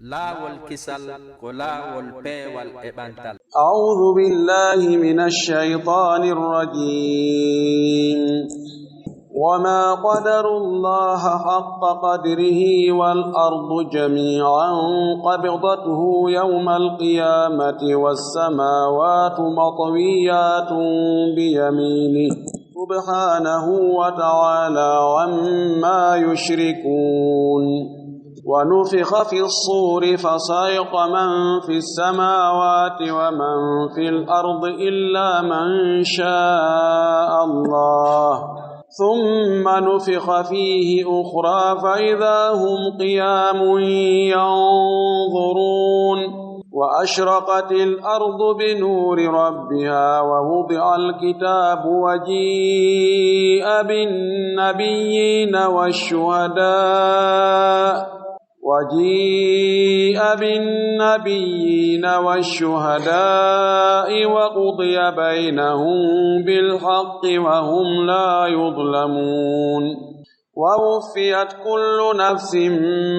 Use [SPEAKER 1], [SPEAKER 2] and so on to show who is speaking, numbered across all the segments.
[SPEAKER 1] laawol kisal ko laawol peewal e ɓantal.
[SPEAKER 2] A'udhu billahi minash shaytanir rajim. وما قدروا الله حق قدره والأرض جميعا قبضته يوم القيامة والسماوات مطويات بيمينه سبحانه وتعالى عما يشركون. ونفخ في الصور فصعق من في السماوات ومن في الأرض إلا من شاء الله ثم نفخ فيه أخرى فإذا هم قيام ينظرون. وأشرقت الأرض بنور ربها ووضع الكتاب وجيء بالنبيين والشهداء وقضي بينهم بالحق وهم لا يظلمون. ووفيت كل نفس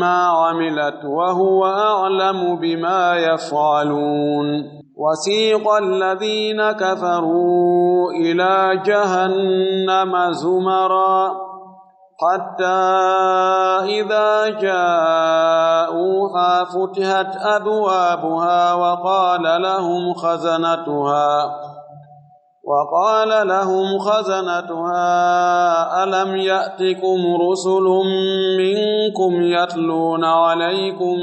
[SPEAKER 2] ما عملت وهو أعلم بما يفعلون. وسيق الذين كفروا إلى جهنم زمرا حتى إذا جاءوها فتحت أبوابها وقال لهم خزنتها ألم يأتكم رسل منكم يتلون عليكم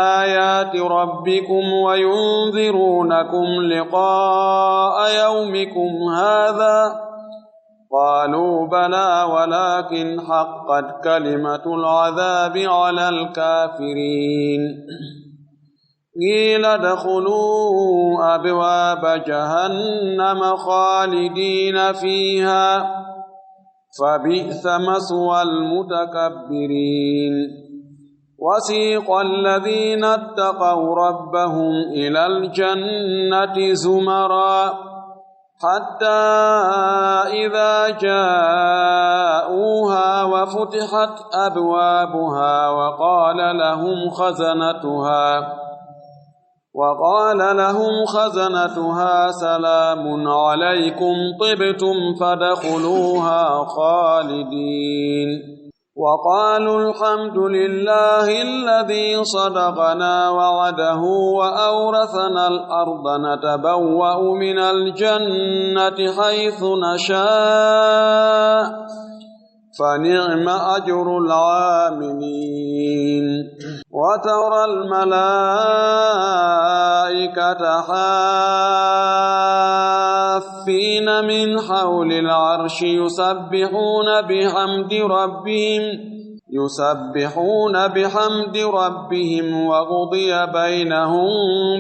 [SPEAKER 2] آيات ربكم وينذرونكم لقاء يومكم هذا قالوا بلى ولكن حقت كلمة العذاب على الكافرين. قيل ادخلوا أبواب جهنم خالدين فيها فبئس مثوى المتكبرين. وسيق الذين اتقوا ربهم إلى الجنة زمرا حتى إذا جاءوها وفتحت أبوابها وقال لهم خزنتها سلام عليكم طبتم فادخلوها خالدين. وقالوا الحمد لله الذي صدقنا وعده وأورثنا الأرض نتبوأ من الجنة حيث نشاء فنعم أجر العاملين. وترى الملائكة حافين من حول العرش يسبحون بحمد ربهم وقضي بينهم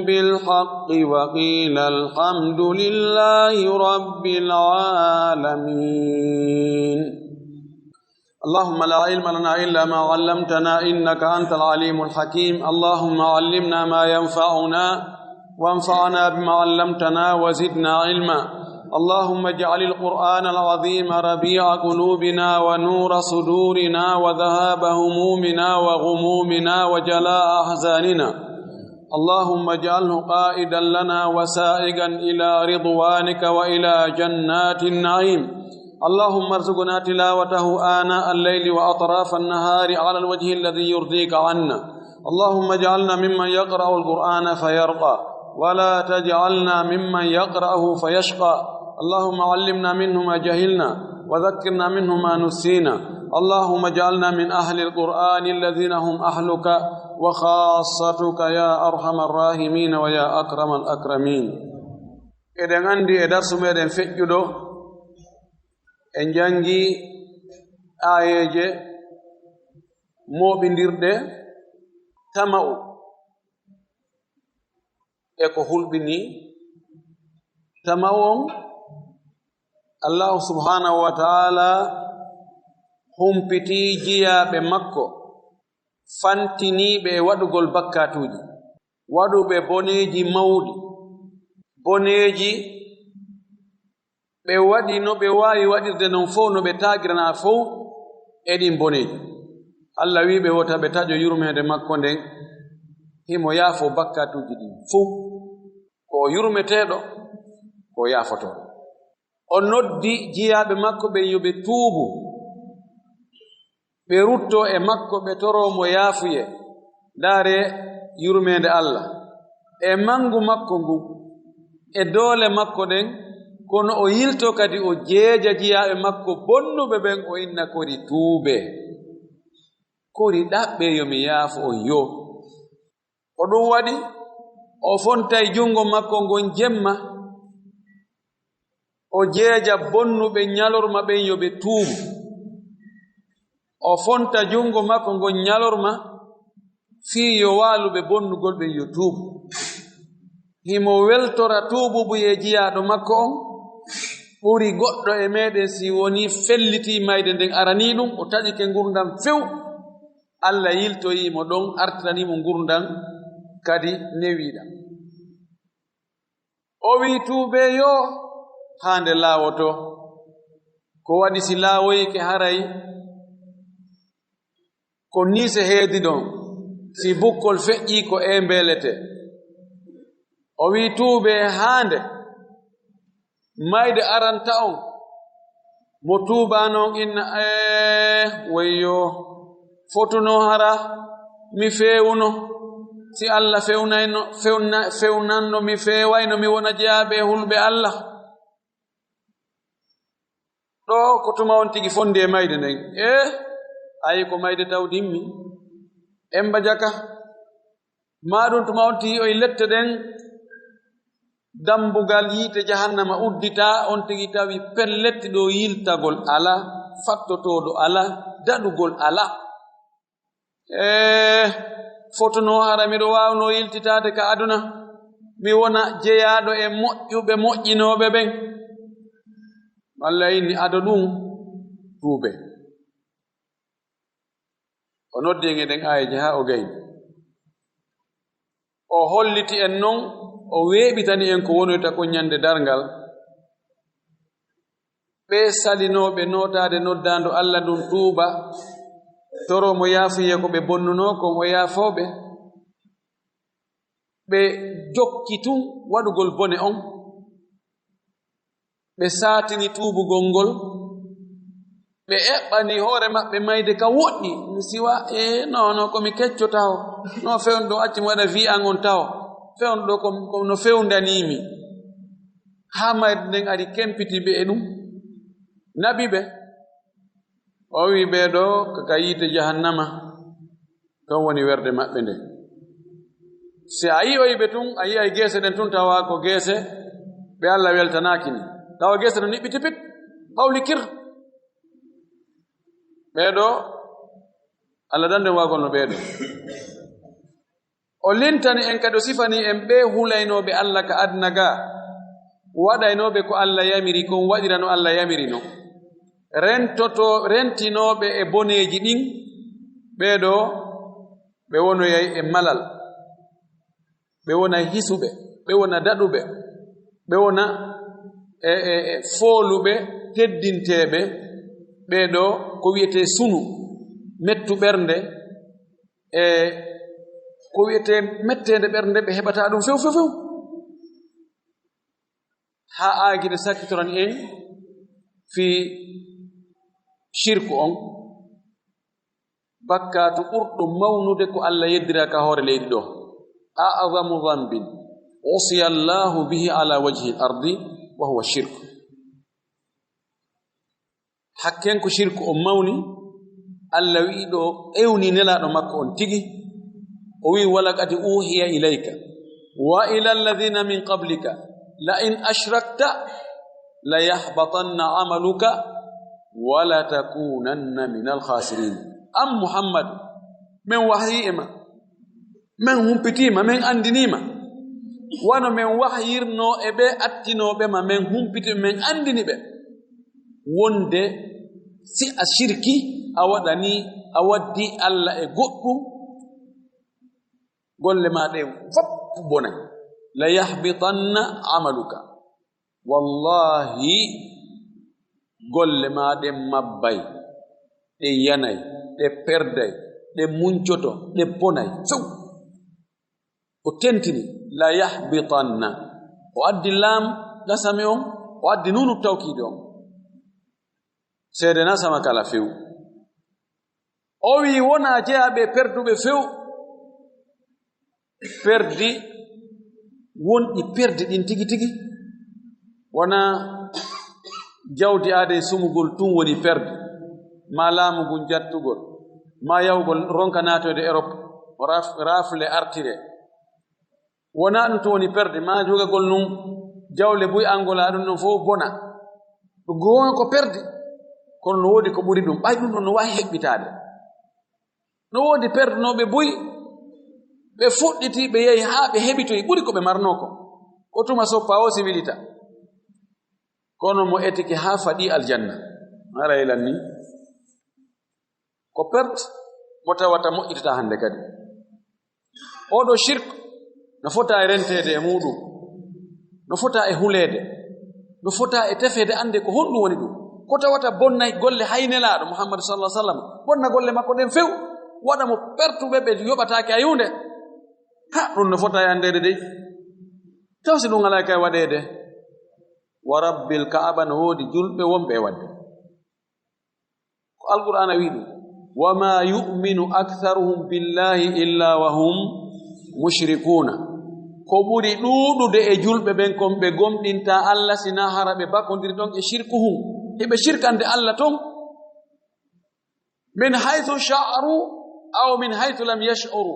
[SPEAKER 2] بالحق وقيل الحمد لله رب العالمين. اللهم لا علم لنا إلا ما علمتنا إنك أنت العليم الحكيم. اللهم علمنا ما ينفعنا وانفعنا بما علمتنا وزدنا علما. اللهم اجعل القرآن العظيم ربيع قلوبنا ونور صدورنا وذهاب همومنا وغمومنا وجلاء أحزاننا. اللهم اجعله قائدا لنا وسائقا إلى رضوانك وإلى جنات النعيم. اللهم ارزقنا تلاوته آناء الليل وأطراف النهار على الوجه الذي يرضيك عنا. اللهم اجعلنا ممن يقرأ القرآن فيرقى ولا تجعلنا ممن يقرأه فيشقى. اللهم علمنا منه ما جهلنا وذكرنا منه ما نسينا. اللهم اجعلنا من أهل القرآن الذين هم أهلك وخاصتك يا أرحم الراحمين ويا أكرم الأكرمين. إذن عندي درس ميدن فجدو en jangi ayeje moɓindirde tama'u e ko hulɓini tama'u on Allah subhanahu wa ta'ala humpiti jiyaɓe makko fantiniɓe waɗugol bakkatuji waɗuɓe boneji mawɗi boneji ɓe waɗi no ɓe waawi waɗirde non fof no ɓe taagirana fof e ɗin boneeji. Allah wi ɓe wota ɓe taƴo yurmede makko nden himo yaafo bakkatuuji ɗin fof, ko yurmeteeɗo ko yaafotoo. O noddi jiyaaɓe makko ɓe yo ɓe tuubu, ɓe rutto e makko, ɓe toromo yaafuye ndaare yurmede Allah e mangu makko ngu e doole makko ɗen. Kono o yilto kadi o jeeja jiyaaɓe makko bonnuɓe ɓen, o inna kori tuube, kori ɗaɓɓe yomi yaafo on yo. Ko ɗum waɗi o fontay jungo makko ngon jemma, o jeeja bonnuɓe ñalorma ɓen yo ɓe tuubu. O fonta jungo makko ngon ñalorma fii yo waaluɓe bonnugol ɓen yo tuubu. Himo weltora tuububu ye jiyaaɗo makko on ɓuri goɗɗo e meɗen si woni felliti mayde nden arani ɗum o taƴike ngurdam few, Allah yiltoyimo ɗon artanimo ngurdam kadi newiɗam. O wi tuube yo haande laawoto, ko waɗi si laawoyke haray ko niise heedi ɗon, si bukkol feƴƴi ko mbelete. O wi tuube haande mayde aranta on mo tuubanon inna wayyo fotuno hara mi feewuno, si Allah fewnanno mi feewayno mi wona jeyaaɓe hulɓe Allah. ɗo ko tuma on tigi fondi e mayde nden ayi ko mayde taw dimmi emba jaka maɗum tuma on tigi o e lette ɗen dambugal yiite jahannama uddita, on tigi tawi pelletti ɗo yiltagol ala, fattotoɗo ala, daɗugol ala. Fotuno hara miɗo wawno yiltitade ka aduna, mi wona jeyaɗo e moƴƴuɓe moƴƴinoɓe ɓen. Allah inni ado ɗum tuube. O noddi e ɗen ayeje ha o gayni, o holliti en non, o weeɓitani en ko wonoyta ko ñande darngal. ɓe salinoɓe notade noddando Allah ɗum tuuba, toro mo yaafuye ko ɓe bonnuno kon o yaafoɓe, ɓe jokki tun waɗugol bone on, ɓe saatini tuubugol ngol, ɓe eɓɓani hoore maɓɓe mayde ka woɗɗi, mi siwa no komi kecco taw, no fewn ɗo acci mi waɗa wi an on taw, fewn ɗo no fewndanimi, ha mayde nden ari kempiti ɓe e ɗum nabi ɓe. O wi ɓeeɗo kaka yiite jahannama ɗon woni werde maɓɓe nde. si a yi o yiɓe tun a yi ay geese ɗen tun tawa ko geese ɓe Allah weltanaki ni, tawa geese no niɓɓi tipit ɓawlikir. ɓeeɗo Allah dande wagol no ɓeeɗo. O lintani en kadi o sifani en ɓe hulaynoɓe Allah ka adna ga, waɗaynoɓe ko Allah yamiri kon, waɗira no Allah yamiri no, rentinoɓe e boneji ɗin. ɓeeɗo ɓe wonoyay e malal, ɓe wona hisuɓe, ɓe wona daɗuɓe, ɓe wona fooluɓe teddinteɓe. ɓeeɗo ko wiyete sunu, mettu ɓernde, e ko wiyete mettede ɓernde, ɓe heɓata ɗum few few few. ha aagide sakkitoran en fi shirku on, bakkatu ɓurɗo mawnude ko Allah yeddira ka hoore leydi ɗo. a'zamu dhanbin usiya Allahu bihi ala wajhi al-ardi wa huwa shirk. hakken ko shirku on mawni, Allah wi ɗo ewni nelaɗo makko on tigi, o wi walaqad uhiya ilayka wa ila alladhina min qablika la in ashrakta la yahbatanna amaluka wa la takunanna min al-khasirin. am Muhammad, men wahyi ema, men humpitima, men andinima, wano men wahyirno e ɓe attinoɓe ma, men humpiti, men andini ɓe wonde si a shirki a waɗani, a waddi Allah e goɗɗum, golle ma ɗe fop bonay. la yahbitanna amaluka, wallahi golle ma ɗe mabbay ɗe yanay ɗe perday ɗe muncoto ɗe bonay few o tentini la yahbitanna o addi lam gasame on o addi nunu tawkide on seede na sama kala few o wi wona jeyaɓe perduɓe few perdi wonɗi perdi ɗin tigi tigi wona jawdi aade sumugol tun woni perdi ma laamugol jattugol ma yawgol ronka naatoyde Europe rafle artire wona ɗum to woni perdi ma jogagol nun jawle buy angola ɗum ɗon fof bona ɗum gowon ko perdi kono no woodi ko ɓuri ɗum ɓay ɗum ɗon no wawi heɓɓitaade no woodi perdunoɓe buy ɓe fuɗɗiti ɓe yehi haa ɓe heɓitoyi ɓuri ko ɓe marno ko tuma soppa o siwilita kono mo etike haa faɗi aljanna ara yelan ni ko perte mo tawata moƴƴitata hannde kadi oɗo shirk no fota e rentede e muɗum no fota e huleede no fota e tefede ande ko honɗum woni ɗum ko tawata bonnay golle haynelaaɗo Muhammadu sallallahu alaihi wasallam bonna golle makko ɗen few waɗa mo pertuɓe ɓe yoɓataake a yunde ha ɗum no fota e andede dey taw si ɗum alaa kay waɗeede wa rabbil ka'aba no woodi julɓe wonɓe e wadde ko alqur'ana wi ɗum wa ma yu'minu aktharuhum billahi illa wa hum mushrikuna ko ɓuri ɗuuɗude e julɓe ɓen kon ɓe gomɗinta Allah sina hara ɓe bakondiri ɗon e shirkuhum heɓe shirkande Allah ton min haythu sha'aru aw min haythu lam yash'uru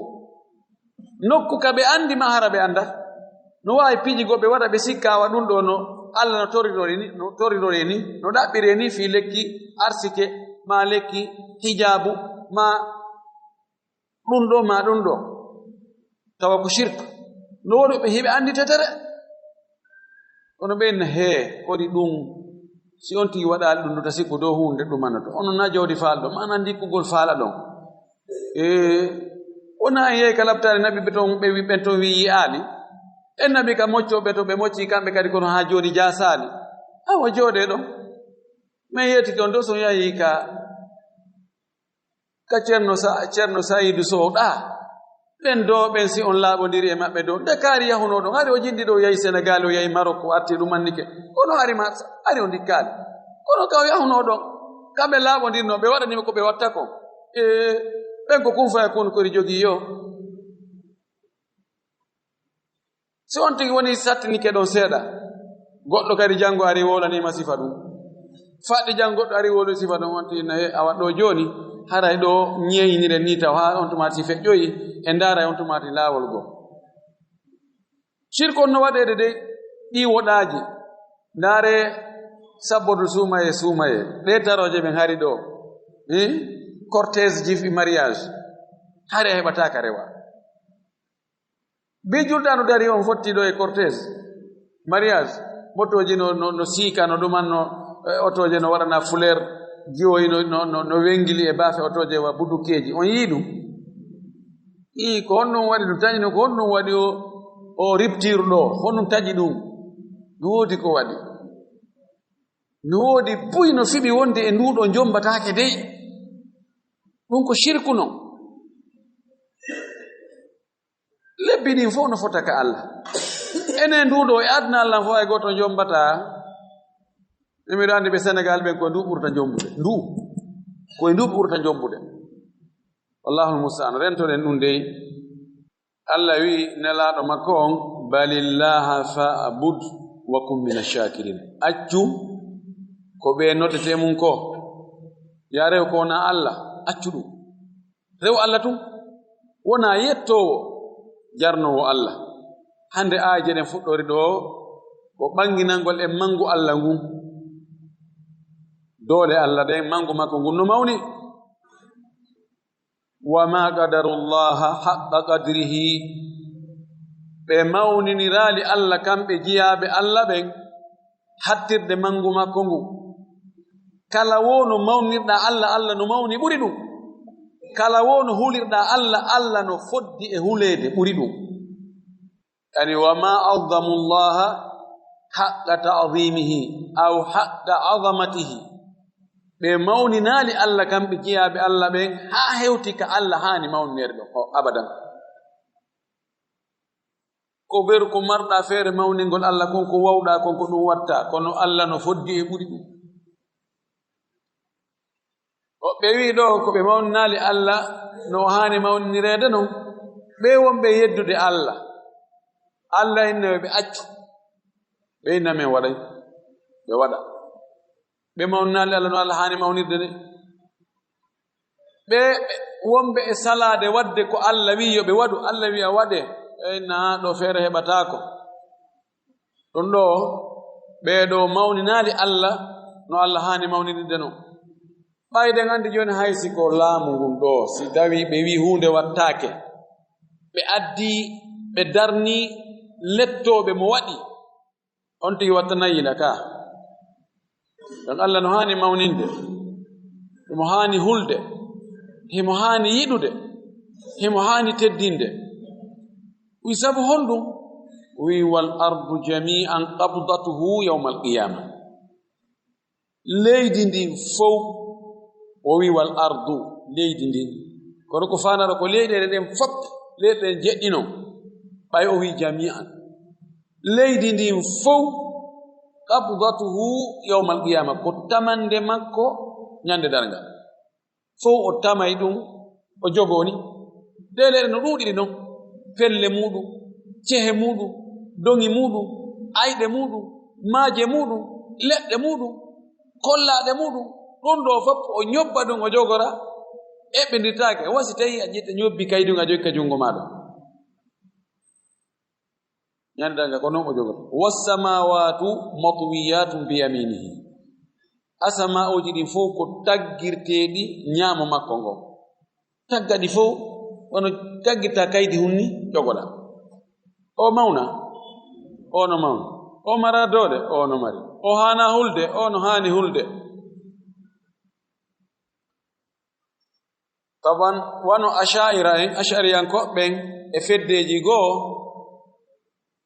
[SPEAKER 2] nokku ka ɓe andi ma hara ɓe anda no wawi piiji goɓe waɗa ɓe sikkawa ɗum ɗo no Allah no torirore ni no ɗaɓɓire ni fi lekki arsike ma lekki hijabu ma ɗum ɗo tawa ko shirk no woɗi ɓe heɓe andi tetere kono ɓenna hee koɗi ɗum si on tigi waɗali ɗum ɗo tasi ko dow hunde ɗumanoto onon na jawdi faalɗo mana ndikkugol faala ɗon wona en yehi ka labtare nabi ɓe ton ɓe ɓen ton wi yi'aali en nabi ka moccoɓe to ɓe mocci kamɓe kadi kono ha joni jasali awa jooɗe ɗon min yetti ton do son yahi ka ceerno Saydou Sow ɓen do ɓen si on laaɓodiri e maɓɓe dow nde kaari yahuno ɗon hari o jinɗi ɗo yahi Sénégal o yahi Maroc o arti ɗum mannike kono ari o ndikkaali kono ka o yahuno ɗon kamɓe laaɓodirno ɓe waɗanima ko ɓe watta ko ɓen ko kum faya kon kori jogii yo si on tigi woni sattinike ɗon seeɗa goɗɗo kadi janngo ari wolanima sifa ɗum faɗɗi janngo goɗɗo ari wolu sifa ɗum on tina he a waɗɗo jooni haray ɗo ñeeñinire ni taw ha on tumati feƴƴoyi e ndaara on tumati laawol goo shirkon no waɗede de ɗi woɗaaji ndaare sabbodu suumaye ɗe taroje ɓen hari ɗo cortège jifi mariage hari a heɓataka rewa bi julɗa no dari on fotti ɗo e cortège mariage motoji no siika no ɗumanno otoje no waɗana fleur jiwoyi no wengili e baafe otoje wa budukeji on yii ɗum ko honɗum waɗi ɗum tañino ko honɗum waɗi o rupture ɗo honɗum taƴi ɗum no woodi ko waɗi no woodi buy no fiɓi wonde e nduɗo jombataake dey ɗum ko shirku non lebbi ɗin fof no fota ka Allah enen nduɗo e adna Allah fof e goto jombata emiɗo andi ɓe Sénégal ɓen koye ndu ɓurta jombude koye ndu ɓurta jombude wallahul mustaan rentoɗen ɗum dey Allah wi nelaɗo makko on balillaha fa'bud wa kum min ash-shakirin accu ko ɓe noddete mum ko ya rew ko wona Allah accu ɗum rew Allah tum wona yettowo jarnowo Allah hande aaje ɗen fuɗɗori ɗo ko ɓanginangol e mangu Allah ngun doole Allah ɗen mangu makko ngun no mawni wa ma qadarullaha haqqa qadrihi ɓe mawniniraali Allah kamɓe jiyaaɓe Allah ɓen hattirde mangu makko ngu kala wo no mawnirɗa Allah Allah no mawni ɓuri ɗum kala wo no hulirɗa Allah Allah no foddi e huleede ɓuri ɗum yani wa ma a'zamu llaha haqqa ta'zimihi aw haqqa 'azamatihi ɓe mawninali Allah kamɓe jeyaɓe Allah ɓen haa hewti ka Allah haani mawninede ɗon abadan. ko beru ko marɗa feere mawningol Allah kon ko wawɗa kon ko ɗum watta kono Allah no foddi e ɓuri ɗum. ɓe wi ɗo ko ɓe mawninali Allah no haani mawnirede non ɓe wonɓe yeddude Allah Allah innewe ɓe accu ɓe inna men waɗay ɓe waɗa ɓe mawninali Allah no Allah haani mawnirde de ɓe wonɓe e salade wadde ko Allah wi yo ɓe waɗu Allah wiya waɗe eyna ɗo feere heɓatako ɗon ɗo ɓeɗo mawninali Allah no Allah haani mawnirde non. ɓayden andi joni haysi ko laamu ngun ɗo si tawi ɓe wi hunde wattake ɓe addi ɓe darni lettoɓe mo waɗi on tigi wattanayila ka don Allah no haani mawninde himo haani hulde himo haani yiɗude himo haani teddinde wi sabu honɗum wi wal ardu jami'an qabdatuhu yawma alqiyama leydi ndi fof o wi wal ardu leydi ndi kono ko fanara ko leyɗele ɗen fop leyɗele jeɗɗino ɓay o wi jami'an leydi ndi fof qabdatuhu yawma alqiyama ko tamande makko ñande darngal fof o tamay ɗum o jogoni leyɗele no ɗuuɗiri non pelle muɗum cehe muɗum dongi muɗum ayɗe muɗum maaje muɗum leɗɗe muɗum kollaɗe muɗum ɗum ɗo fof o ñobba ɗum o jogora eɓɓindirtake wasi tawi a ƴetta ñobbi kaydum a jogi ka jungo maɗa ñandanga ko noon o jogora wassamawatu matwiyatum bi yaminihi asama'uji ɗin fof ko taggirteɗi ñaamo makko ngo tagga ɗi fof wono taggirta kaydi hunni jogoɗa o mawna o no mawna o mara doole o no mari o haana hulde o no haani hulde. taban wano asha'ira en ash'ariyankoɓɓen e feddeji goo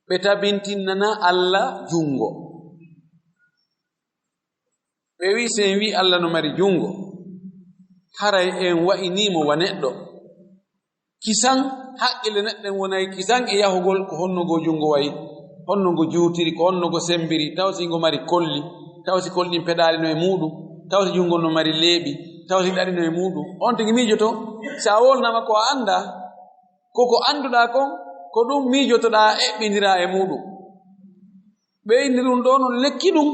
[SPEAKER 2] ɓe tabintinnana Allah jungo ɓe wi sen wi Allah no mari jungo haray en wa'inimo wa neɗɗo kisan haqqille neɗɗen wonay kisan e yahugol ko honnogo jungo wayi honnogo juutiri ko honnogo sembiri taw si ngo mari kolli taw si kolli ɗin peɗalino e muɗum taw si jungo no mari leeɓi taw si ɗaɗino e muɗum on tigi miijoto sa wolnama ko a anda koko anduɗa kon ko ɗum miijotoɗa eɓɓidira e muɗum ɓe inni ɗum ɗo non lekki ɗum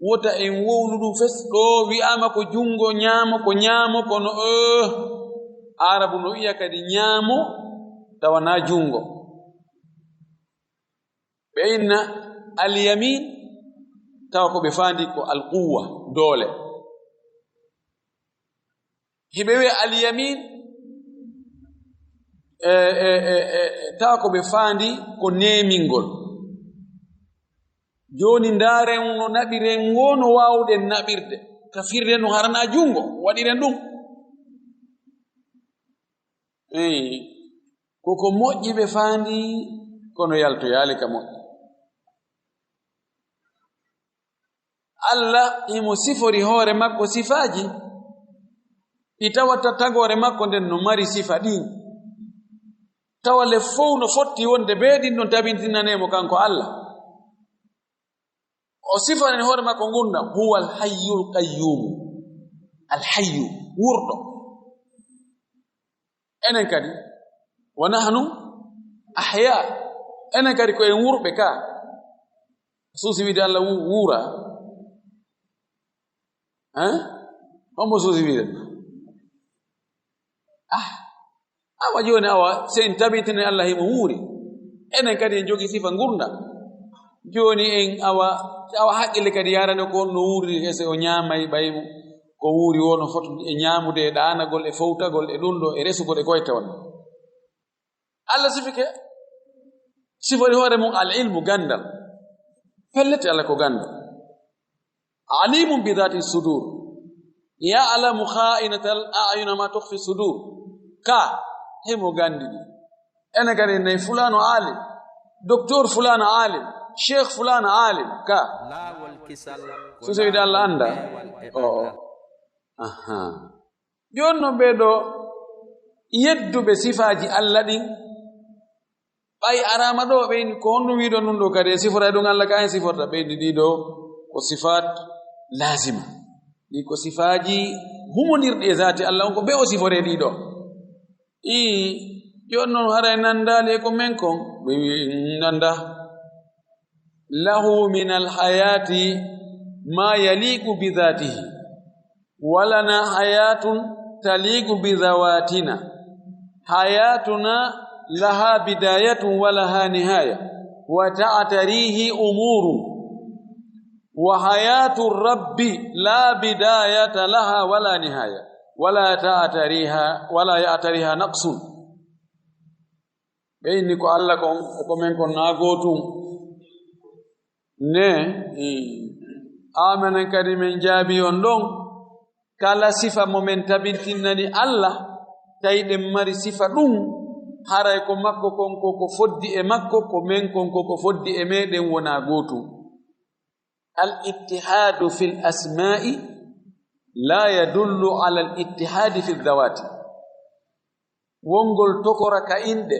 [SPEAKER 2] wota en wowlu ɗum fes ɗo wi'ama ko jungo ñaamo ko ñaamo kono arabu no wiya kadi ñaamo tawana jungo ɓe inna alyamin tawa ko ɓe fandi ko alquwa doole hiɓe wiya alyamin tawa ko ɓe fandi ko nemingol joni ndaren no naɓiren ngo no wawɗen naɓirde ka firde no harana jungo waɗiren ɗum koko moƴƴi ɓe fandi kono yalto yaali ka moƴƴi Allah imo sifori hoore makko sifaji ɗi tawata tagore makko nden no mari sifa ɗin tawa le fof no fotti wonde be ɗin ɗon tabintinanemo kanko Allah o sifani hoore makko gurdam huwa alhayyul qayyum alhayyu wurɗo enen kadi wa nahnu ahya enen kadi ko en wurɓe ka suusi wiide Allah wuura homo suusi wiide awa joni awa sen tabitini Allah himo wuuri enen kadi en jogi sifa gurdam joni en awa haqqille kadi yarane ko no wuuri hese o ñaamay ɓaymo ko wuuri wono foti e ñaamude e ɗaanagol e fowtagol e ɗum ɗo e resugol e koyte won Allah sifike sifori hoore mum al ilmu gandal pellete Allah ko gandal alimum bi dhati sudur ya'lamu kha'inatal a'yuna ma tukhfi sudur ka hemo gandi ene kadi nay fulano alim docteur fulano alim sheikh fulano alim ka so se Allah anda jonno ɓeɗo yedduɓe sifaji Allah ɗin ɓay arama ɗo ɓeyni ko honɗum wiɗo nun ɗo kadi e sifora ɗum Allah ka en siforta ɓeydi ɗiɗo ko sifat lazima ɗi ko sifaji humodirɗi e zati Allah on ko ɓe o sifore ɗiɗo jonnon haray nandali e ko men kon ɓe nanda lahu min alhayati ma yaliqu bi dhatihi walana hayatun taliqu bi dhawatina hayatuna laha bidayatun wa laha nihaya wa ta'tarihi umuru wa hayatu rabbi la bidayata laha wala nihaya wala ya'tariha naqsun ɓeyni ko Allah kon ko men kon nagotum ne amanen kadi men jaabi on ɗon kala sifa mo men tabintinnani Allah tawiɗen mari sifa ɗum haray ko makko kon ko foddi e makko ko men kon ko foddi e meɗen wona gotum al ittihadu fil asma'i la yadullu ala al ittihadi fil dhawati wongol tokora ka inɗe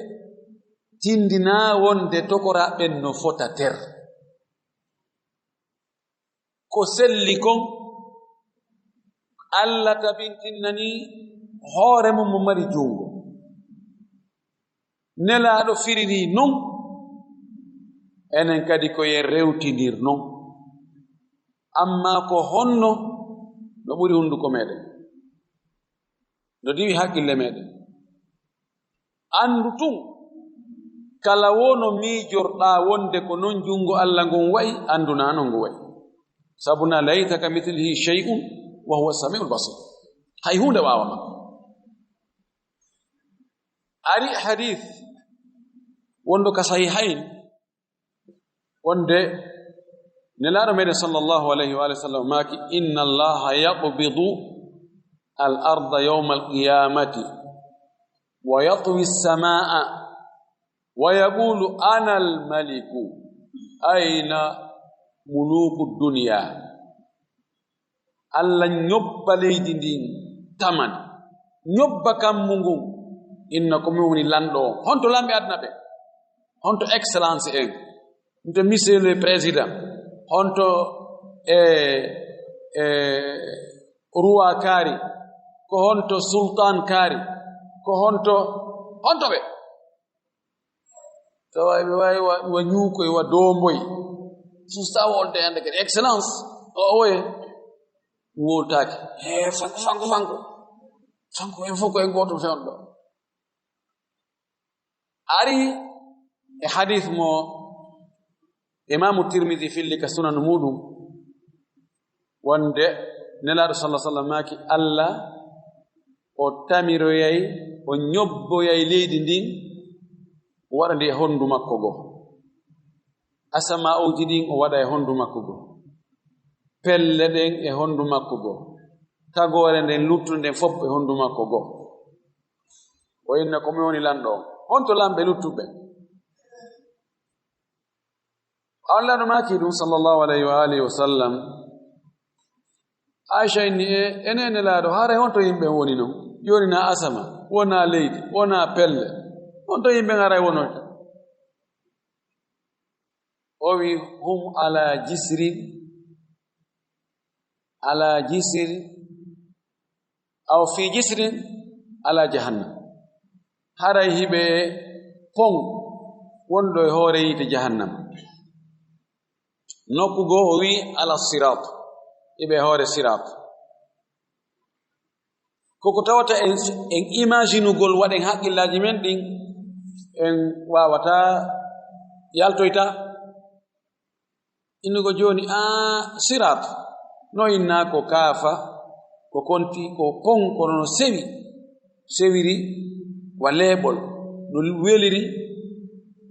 [SPEAKER 2] tindina wonde tokora ɓen no fota ter ko selli kon Allah tabintinnani hoore mum mo mari jungo nelaɗo firiri non enen kadi ko yen rewtidir non amma ko honno no ɓuri hunduko meɗen no diwi haqqille meɗen andu tun kala wono miijorɗa wonde ko non jungo Allah ngon wayi anduna non ngo wayi sabuna laysa kamithlihi shay'un wa huwa samiul basir hay hunde wawama ari hadith wondo ka sahihain wonde nelaɗo meɗen sallallahu alayhi wa sallam maki inna allaha yaqbidu al arda yawma al qiyamati wa yatwi as-samaa wa yaqulu ana al maliku ayna muluku dunya Allah ñobba leydi ndin taman ñobba kammu ngun inna ko min woni lanɗo on honto lamɓe aduna ɓe honto excellence en honto monsieur le président honto roi kaari ko honto sultan kaari ko honto ɓe tawa ɓe wawi wa ñuukoy wa domboy sustawa olde hande kadi excellence o oye woltaki fanko en fof ko en goto fewn ɗo ari e hadith mo imamu tirmidhi filli ka sunan muɗum wonde nelaɗo sallah sallam maki Allah o tamiroyay o ñobboyay leydi ndin o waɗa ndi e hondu makko goo asama uji ɗin o waɗa e hondu makko goo pelle ɗen e hondu makko goo tagore nden luttude nden fof e hondu makko goo o inna komi woni lanɗo on honto lamɓe luttuɓe Allah no maki ɗum sallallahu alayhi wa alihi wa sallam Aisha inni enene laaɗo haray honto yimɓe woni non joni na asama wona leydi wona pelle honto yimɓe ngaray wonota o wi hum ala jisrin aw fi jisrin ala jahannam haray hiɓe pon wonɗo e hoore yite jahannam nokku goo o wi ala sirat iɓe hoore sirat koko tawata en imaginugol waɗen haqqillaji men ɗin en wawata yaltoyta innugo joni sirat no inna ko kaafa ko konti ko pon kono no sewiri wa leeɓol no weliri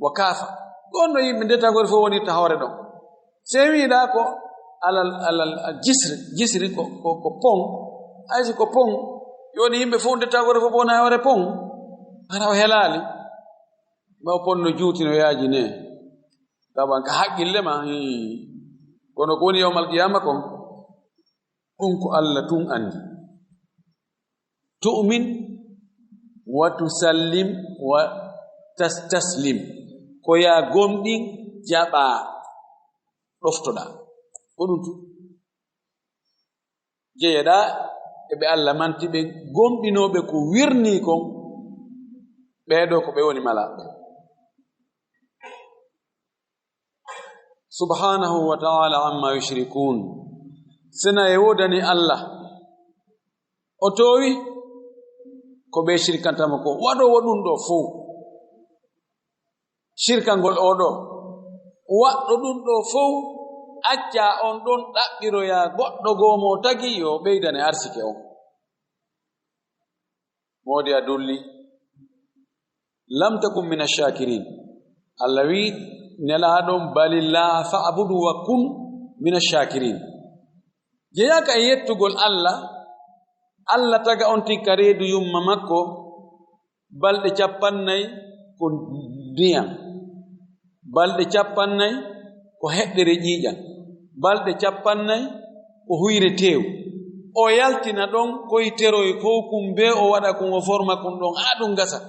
[SPEAKER 2] wa kaafa ɗon no yimɓe ndetagore fof wonirta hoore ɗon sewiɗa ko alal jisri ko pon aysi ko pon yoni yimɓe fof ndetagore fof wona hoore pon hara o helali maw pon no juuti no yaaji ne taban ka haqqille ma kono ko woni yawmal qiyama kon ɗum ko Allah tun andi tu'min wa tusallim wa tastaslim ko ya gomɗin jaɓa ɗoftoɗa ko ɗum tu jeyeɗa eɓe Allah manti ɓe gomɗinoɓe ko wirni kon ɓeɗo ko ɓe woni malaɓe subhanahu wa ta'ala amma yushrikun sena e wodani Allah o towi ko ɓe shirkantama ko waɗowo ɗum ɗo fuu shirkangol oɗo waɗɗo ɗum ɗo fuu acca on ɗon ɗaɓɓiroya goɗɗo goomo tagi yo ɓeydane arsike on modi a dulli lam takum min ash-shakirin Allah wi nelaɗon balillah fa'budu wa kun min ash-shakirin jeyaka e yettugol Allah taga on tikka reedu yumma makko balɗe 40 ko ndiyam balɗe 40 ko heɗɗere ƴiiƴam balɗe 40 ko huyre tew o yaltina ɗon koyteroy ko kumbe o waɗa kum o forma kum ɗon haa ɗum gasa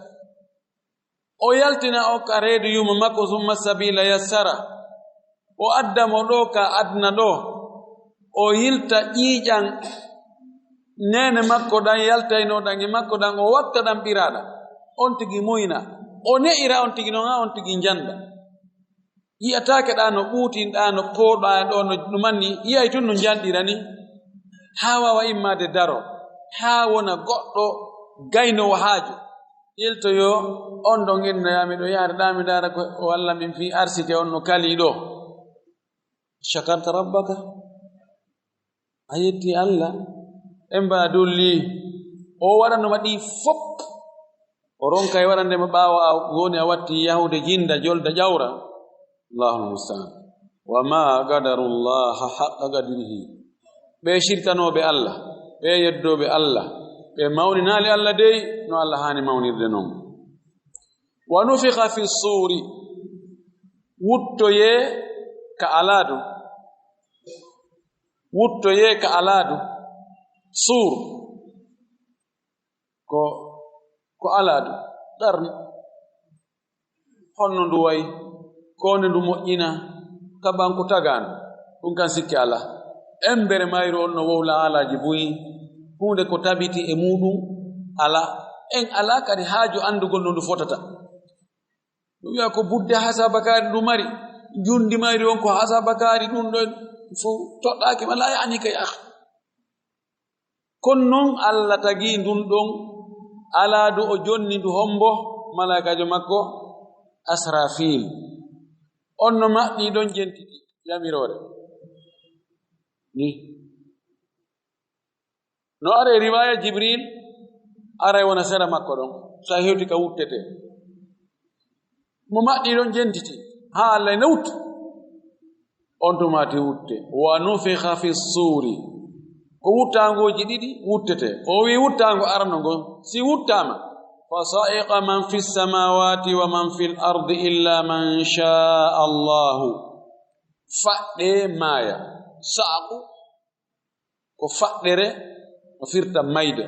[SPEAKER 2] o yaltina o ka reedu yumma makko summa sabila yassara o adda mo ɗo ka adna ɗo o yilta ƴiiƴam nene makko ɗan yaltaynoɗan e makko ɗan o watta ɗan ɓiraɗa on tigi muyna o ne'ira on tigi non ha on tigi janda yi'atake ɗa no ɓuutinɗa no pooɗa ɗo no ɗumanni yiyay tun no janɗira ni ha wawa immade daro ha wona goɗɗo gaynowo haajo yelto yo on ɗo ginnoyami ɗo yaare ɗami dara ko walla min fi arsike on no kali ɗo shakarta rabbaka a yetti Allah en ba dulli o waɗanoma ɗi fop o ronka e waɗandema ɓaawa woni a watti yahude jinda jolda ƴawra Allahul musta'an wa ma qadarullaha haqqa qadrihi ɓe shirkanoɓe Allah ɓe yeddoɓe Allah ɓe mawninali Allah dey no Allah hani mawnirde noon wa nufikha fi suri wuttoye ka alaadu suur ko alaadu ɗarni honno ndu wayi kone ndu moƴƴina kabanko tagano ɗum kan sikki ala embere mayru on no wowla alaji buyi hunde ko tabiti e muɗum ala en ala kadi haaju andugol no ndu fotata ɗum wiya ko budde hasabakari ndu mari jundi mayri on ko hasabakari ɗum ɗon fo toɗɗaki ma la yani ka ya kono noon Allah tagi ndun ɗon alaadu o jonni ndu hombo malaikajo makko asrafil on no maɓɓi ɗon jentiti yamirore ni no are riwaya Jibril aray wona sera makko ɗon sa hewti ka wuttete mo maɓɓi ɗon jentiti ha Allah ne wutta on tumati wutte wa nufikha fi suri ko wuttangoji ɗiɗi wuttete o wi wuttango arno ngo si wuttama fa sa'iqa man fi samawati wa man fi l ardi illa man shaa Allahu faɗɗe maaya sa'qu ko faɗɗere no firta mayde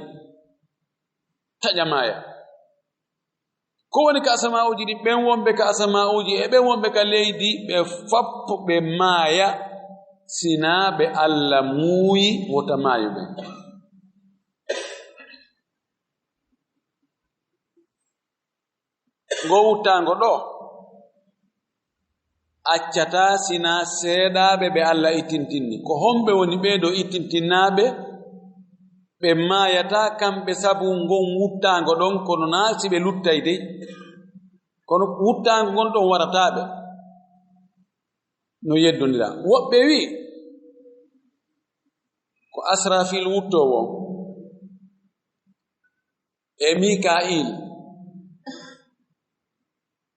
[SPEAKER 2] taƴa maaya ko woni ka asama'uji ɗi ɓen wonɓe ka asama'uji e ɓen wonɓe ka leydi ɓe fappo ɓe maaya sina ɓe Allah muuyi wota maayo ɓen ngo wuttango ɗo accata sina seeɗaɓe ɓe Allah ittintinni ko homɓe woni ɓeɗo ittintinnaɓe ɓe maayata kamɓe sabu ngon wuttango ɗon kono na si ɓe luttay dey kono wuttango ngon ɗon warataɓe no yeddondira woɓɓe wi ko asrafil wuttowo e mika'il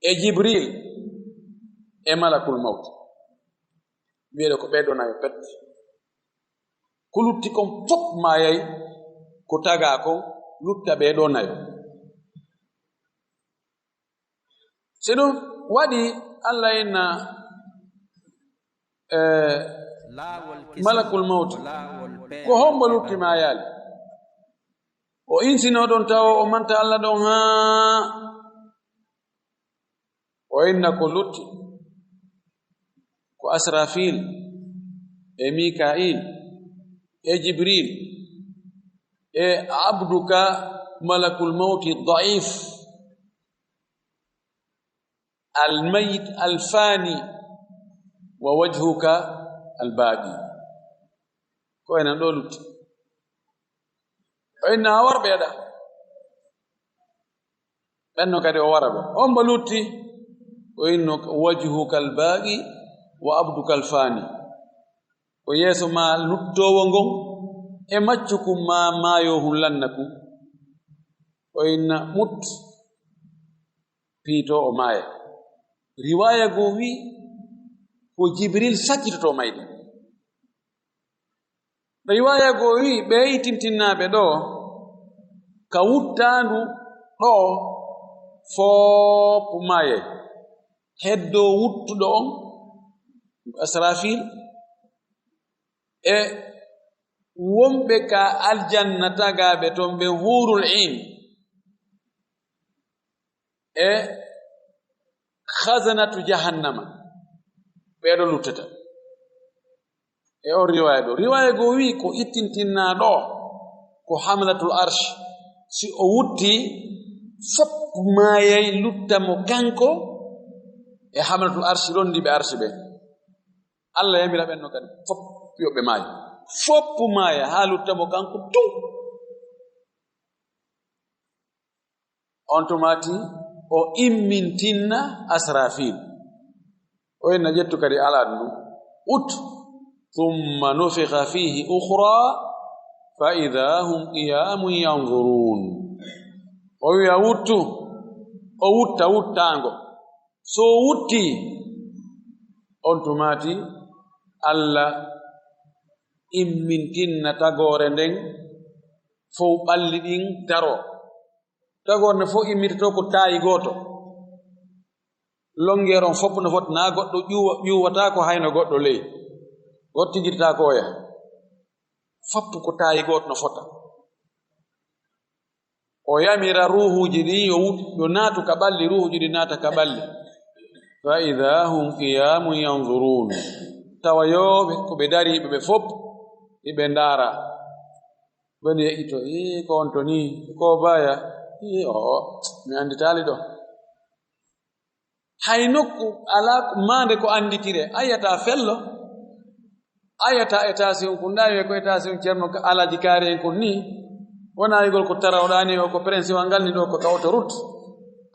[SPEAKER 2] e jibril e malakul maut wiyeɗe ko ɓeɗonayo pet ko lutti kon fof mayay ko taga kon lutta ɓeɗonayo se ɗum waɗi Allah inna malakul maut ko hombo lutti mayali o insino ɗon tawa o manta Allah ɗon haa o inna ko lutti ko Asrafil e Mika'il e Jibril e abduka malakul mawti daif almayit alfani wa wajhuka albaqi ko enen ɗo lutti o inna a warɓe aɗa ɓenno kadi o wara ɓe on mbo lutti o inno wajhuka albaqi wa abduka alfani ko yeeso ma luttowo ngon e maccukum ma maayo hullannakum o inna mut piito o maaya riwaya goo wi ko Jibril sakkitoto mayde riwaya goo wi ɓe tintinnaɓe ɗo ka wuttandu ɗo foop maayay heddo wuttuɗo on Asrafil e wonɓe ka aljanna tagaɓe ton ɓe hurul in e khazanatu jahannama ɓeɗo luttata e on riwaya go wi ko ittintinna ɗo ko hamlatul arsh si o wutti fop mayay luttamo kanko e hamlatul arsh rondiɓe arsh ɓe Allah yamira ɓenno kadi fop yoɓe maayo foppu maaya haa luttamo kanko tu on tumati o immintinna Asrafil o enna ƴettu kadi ala ɗum ut thumma nufikha fihi ukhra fa idha hum qiyamun yanzurun o wi'a wuttu o wutta wuttango so wutti on tumati Allah immintinna tagore nden fof ɓalli ɗin daro tagore nde fof immitoto ko taayi gooto longeron fof no foti na goɗɗo ƴuwata ko hayno goɗɗo ley goɗɗo tijirta ko oya foppu ko taayi gooto no fota o yamira ruhuji ɗin yo naatu ka ɓalli ruhuji ɗi naata ka ɓalli fa idha hum qiyamun yanzurun tawa yoɓe ko ɓe dariɓe ɓe fof iɓe ndaara bani ito ko on to ni ko baya mi anditali ɗo hay nokku ala mande ko anditire ayata fello ayata étation ko ndawi ko étation ceerno alaji kaari en kon ni wona yigol ko tarawɗani o ko principal ngal ni ɗo ko kawto route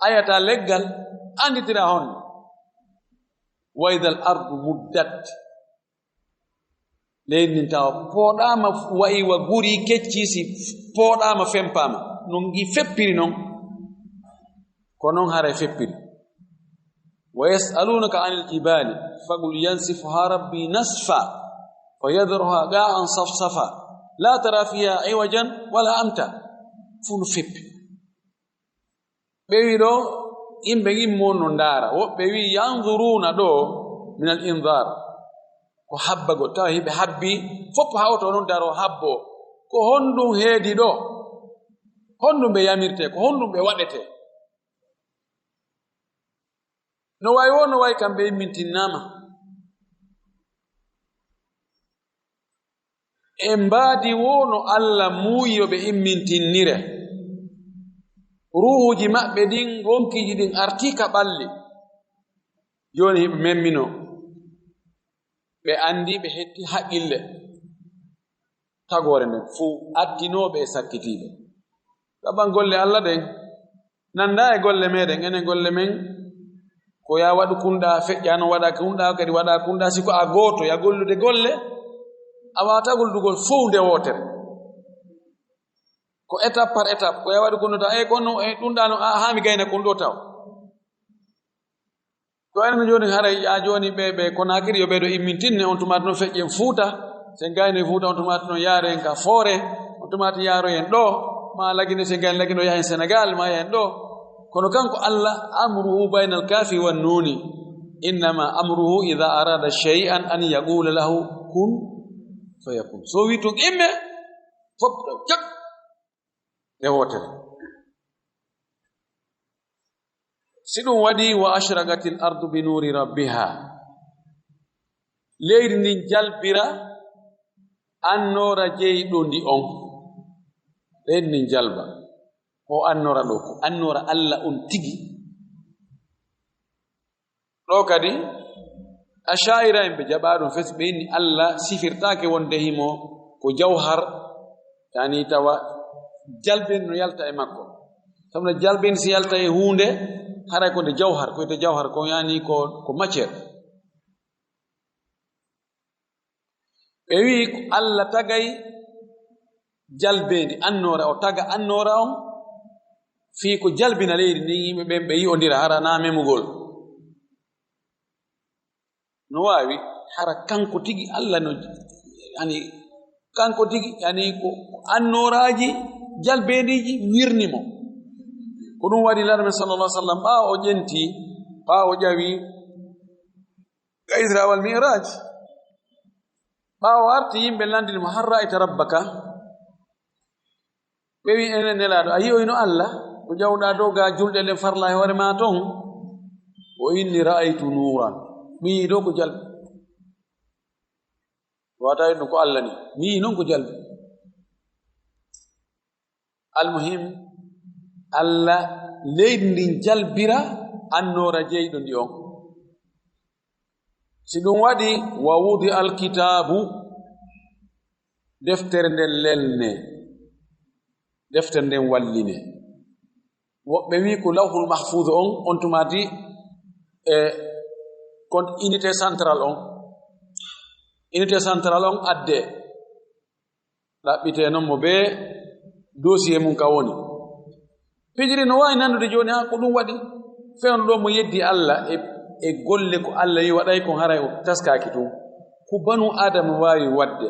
[SPEAKER 2] ayata leggal anditira hon wa idha al ardu muddat leydi ndin tawa pooɗama wayiwa guri keccisi pooɗama fempama non gi feppiri noon ko noon hara feppiri wa yasalunaka anil jibali faqul yansifuha rabbi nasfa fa yadruha qa'an safsafa la tara fiha iwajan wala amta fu no feppi ɓe wi ɗo yimɓe gimmon no ndaara woɓɓe wi yanzuruna ɗo min al indar ko habbago tawa hiɓe habbi fof hawto noon daro habbo ko honɗum heedi ɗo honɗum ɓe yamirte ko honɗum ɓe waɗete no wayi wo no wayi kamɓe immintinnama e mbaadi wo no Allah muuyi yo ɓe immintinnire ruhuji maɓɓe ɗin ronkiji ɗin artika ɓalli joni hiɓe memmino ɓe andi ɓe hetti haqqille tagore nden fuu attinoɓe e sakkitiɓe saban golle Allah ɗen nanda e golle meɗen enen golle men ko ya waɗu kunɗa feƴƴano waɗa kunɗa kadi waɗa kunɗa siko a gooto ya gollude golle a wata golludugol fof nde wotere ko étape par étape ko ya waɗu kunɗota kono e ɗumɗa no ha mi gayna kon ɗo taw to enen joni haray ya joni ɓe Konakiri yo ɓeɗo immintinne on tumata noon feƴƴen Fuuta sen gayno e Fuuta on tumata noon yaaro en ka Foore on tumata yaaro en ɗo ma lagine sen gayno lagino yahen Sénégal ma yahen ɗo kono kanko Allah amruhu bayna al-kafi wan nuni innama amruhu idha arada shay'an an yaqula lahu kun fayakun so wi tun imme fop jak e wotere si ɗum waɗi wa ashragatil ardu bi nuri rabbiha leydi ndin jalbira annora jeyɗo ndi on leydi ndin jalba o annora ɗo ko annora Allah on tigi ɗo kadi ashaira en ɓe jaɓa ɗum fes ɓe inni Allah sifirtake wonde himo ko jawhar yani tawa jalben no yalta e makko sabu jalben si yalta e hunde haray ko nde jawhar ko ite jawhar ko yani ko matière ɓe wi Allah tagay jalbendi annora o taga annora on fii ko jalbina leydi ni yimɓe ɓen ɓe yi'ondira hara na memugol no waawi hara kanko tigi Allah no yani kanko tigi yani ko annoraji jalbendiji wirnimo ko ɗum waɗi larme sallallahu alaihi wasallam ɓaawo o ƴenti ɓaawo o ƴawi Isra wal Mi'raj ɓaawo arti yimɓe landinimo har ra'ayta rabbaka ɓe wi enen nelaɗo a yi'oyno Allah ko ƴawɗa dow ga julɗe nden farla e hoore ma ton o inni ra'aytu nuran mi yi ɗo ko jalbi wata ɗum ko Allah ni mi yi noon ko jalbi almuhim Allah leydi ndin jalbira annora jeyɗo ndi on si ɗum waɗi wa wudi alkitabu deftere nden lelne deftere nden walline woɓɓe wi ko lawhul mahfuz on tumati e kon unité central on adde ɗaɓɓite noon mo be dossier mum ka woni pijiri no wawi nandude joni ha ko ɗum waɗi fewno ɗo mo yeddi Allah e golle ko Allah yi waɗay kon haray o taskaki tum ko banu adama wawi wadde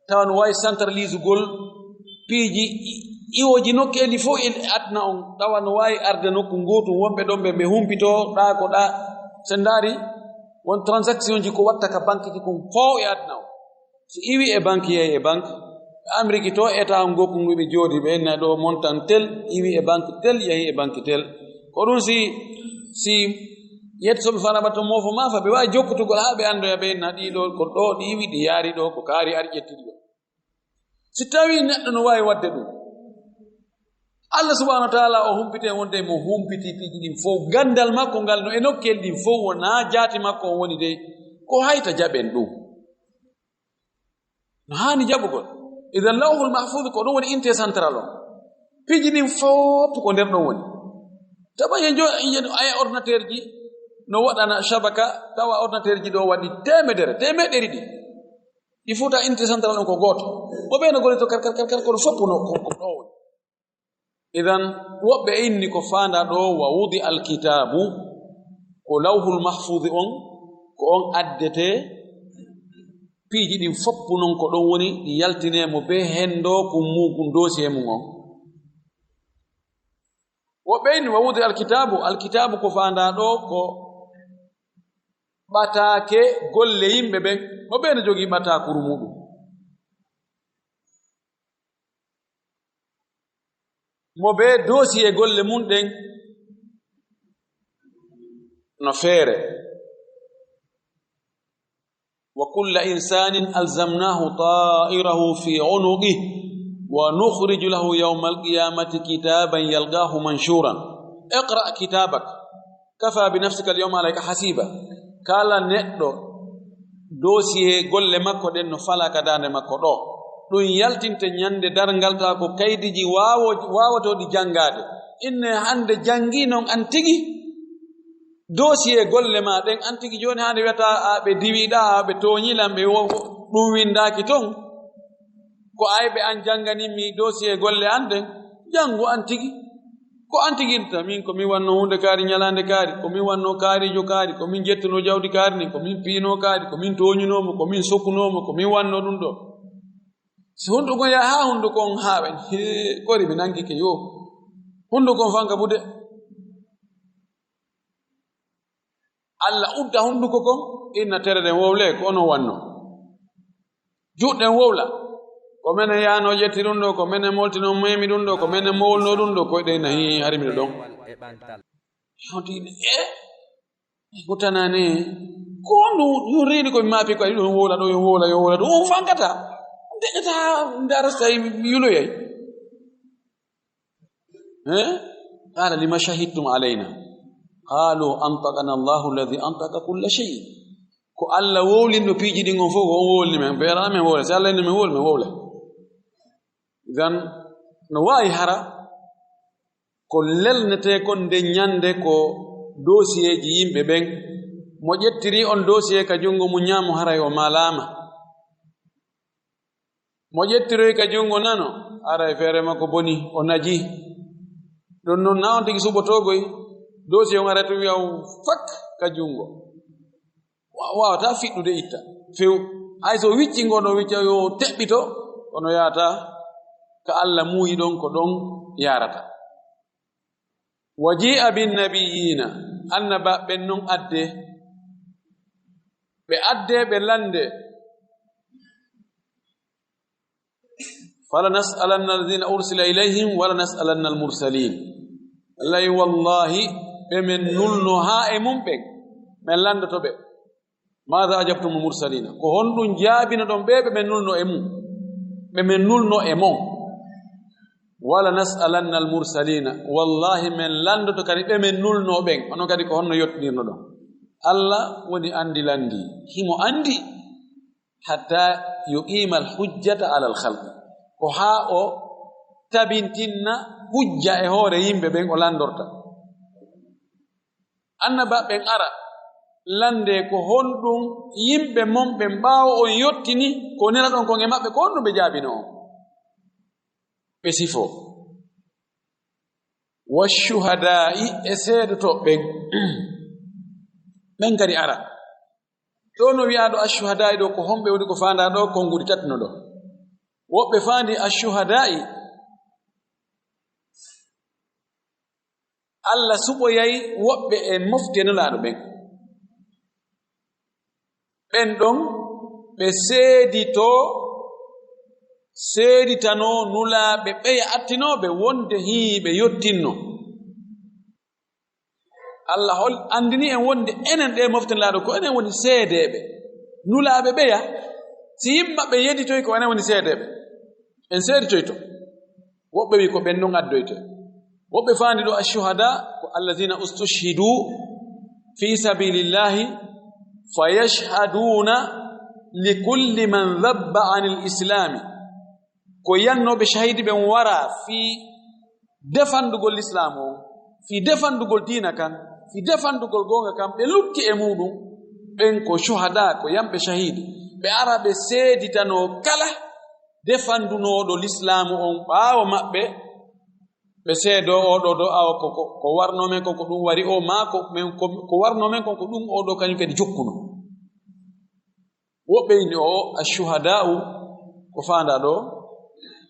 [SPEAKER 2] tawa no wawi centralise gol piiji iwoji nokkeji fof e adna on tawa no wawi arde nokku gotum wonɓe ɗon ɓe humpito ɗa ko ɗa sen daari won transaction ji ko watta ka banque ji kon fof e adna o so iwi e banque yeey e banque Amérique to état ngokku ngu ɓe jooɗi ɓe enna ɗo montant tel iwi e banque tel yehi e banque tel ko ɗum si yettoɓe faraba to mofo mafa ɓe wawi jokkutugol ha ɓe andoya ɓe enna ɗiɗo ko ɗo ɗi iwi ɗi yaari ɗo ko kaari ari ƴettiɗi ɗo si tawi neɗɗo no wawi wadde ɗum Allah subhanahu wa ta'ala o humpite wonde mo humpiti piiji ɗin fof gandal makko ngal no e nokkel ɗin fof wona jaati makko on woni dey ko hayta jaɓen ɗum no hani jaɓugol idan lawhul mahfuz ko ɗum woni unité central on piiji ɗin fof ko nder ɗon woni tawa aya ordinateur ji no waɗana shabaka tawa ordinateur ji ɗo waɗi temeɗɗeri ɗi futa unité central on ko goto mo ɓe no goni to karkar kono foppuno ko ɗo woni idan woɓɓe inni ko fanda ɗo wa wudi alkitabu ko lawhul mahfuz on ko on addete piiji ɗin foppu non ko ɗon woni ɗi yaltinemo be hendo ko mukum dossier mum on woɓɓe inni wa wudi alkitabu ko fanda ɗo ko ɓatake golle yimɓe ɓen mo ɓe no jogii ɓatakuru muɗum mo be dossier golle mum ɗen no feere wa kulla insanin alzamnahu ta'irahu fi unuqihi wa nukhriju lahu yawma alqiyamati kitaban yalqahu manshuran iqra kitabak kafa bi nafsika alyawma alayka hasiba kala neɗɗo dossier golle makko ɗen no fala ka dande makko ɗo ɗum yaltinte ñande darngal ta ko kaydiji wawotoɗi jangade inne hande jangi non an tigi dossier golle ma ɗen an tigi joni hande wiyata ɓe diwiɗa ɓe toñilan ɓe ɗum windaki ton ko ayɓe an janganimi dossier golle an ɗen jangu an tigi ko an tiginta min komin wanno hunde kaari ñalande kaari komin wanno kaarijo kaari komin jettuno jawdi kaari ni komin piino kaari komin toñunomo komin sokkunomo komin wanno ɗum ɗo si hunduko ya ha hunduko on haɓen kori ɓe nangike yo hunduko on fanka bude Allah udda hunduko kon inna tere ɗen wowle ko ono wanno juɗɗen wowla ko menen yaano jetti ɗum ɗo ko menen moltino memi ɗum ɗo ko menen mowolno ɗum ɗo koyɗe nahi harimiɗo ɗon hawtiɗe hutanane ko ndu ɗum reeni koye maapi ko ɗum wola ɗo yo wola ɗum on fankata deƴata darasta yuloyay قال لما شهدتم علينا قالوا أنطقنا الله الذي أنطق كل شيء ko Allah wowlin no piiji ɗin on fof ko on wowlini men beera men wowla so Allah inni men wowla men wowla gan no waawi hara ko lelnete kon nde ñande ko dossier ji yimɓe ɓen mo ƴettiri on dossier ka junngo mu ñaamo haray o malama mo ƴettiroy ka junngo nano aray feere makko boni o naji ɗon noon na on tigi suɓotogoy dossier on arata wiya fak ka junngo wawata fiɗɗude itta few hay so wicci ngoɗo wicca yo teɓɓito kono yahata ka Allah muuyi ɗon ko ɗon yarata wa ji'a bin nabiyina annaba ɓen non adde ɓe lande fala nas'alanna alladhina ursila ilayhim wala nas'alanna almursalin wallahi wallahi ɓe men nulno ha e mum ɓen men landoto ɓe ماذا أجبتم المرسلين كهون جابنا دون بيب من نلنو إمو من نلنو إمو ولا نسألن المرسلين والله من لاندو تكاري من نلنو بين أنا كاري كهون يوتني ندو الله وني أندي لاندي كيمو أندي حتى يقيم الحجة على الخلق كها أو تبنتنا حجة هوري يمبي بين أولاندورتا أنا بين أرى lande ko honɗum yimɓe mon ɓe mbaawo on yottini ko nena ɗon kon e maɓɓe ko honɗum ɓe jaabino on ɓe sifo washuhada'i e seedotoɓɓen ɓen kadi ara ɗo no wi'aɗo ashuhada'i ɗo ko homɓe woni ko faanda ɗo konngudi tatino ɗo woɓɓe faandi ashuhada'i Allah suɓoyay woɓɓe e moftenolaaɗo ɓen ɓen ɗon ɓe seeditano nulaaɓe ɓeya attinoɓe wonde hiiɓe yottinno Allah andini en wonde enen ɗe moftenlaaɗo ko enen woni seedeɓe nulaaɓe ɓeya si yimɓe ɓe yeditoy ko enen woni seedeɓe en seeditoyto woɓɓe wi ko ɓen ɗon addoyte woɓɓe faandi ɗo ashuhada ko allazina ustushhidu fi sabilillahi فيشهدون لكل من ذب عن الإسلام كيانو بشهيد بن ورا في دفندغول الإسلام في دفندغول دينا كان في دفندغول غونغا كان بلوتي امودو بن كو شهداء كو يام بشهيد بعرب سيدتانو كلا دفندونو دو الإسلام اون باو مابbe be seedo oɗo do aw ko warno men ko ɗum wari o ma ko warno men ko ɗum oɗo kañum kadi jokkuno woɓɓe ni o ashuhada'u ko faanda ɗo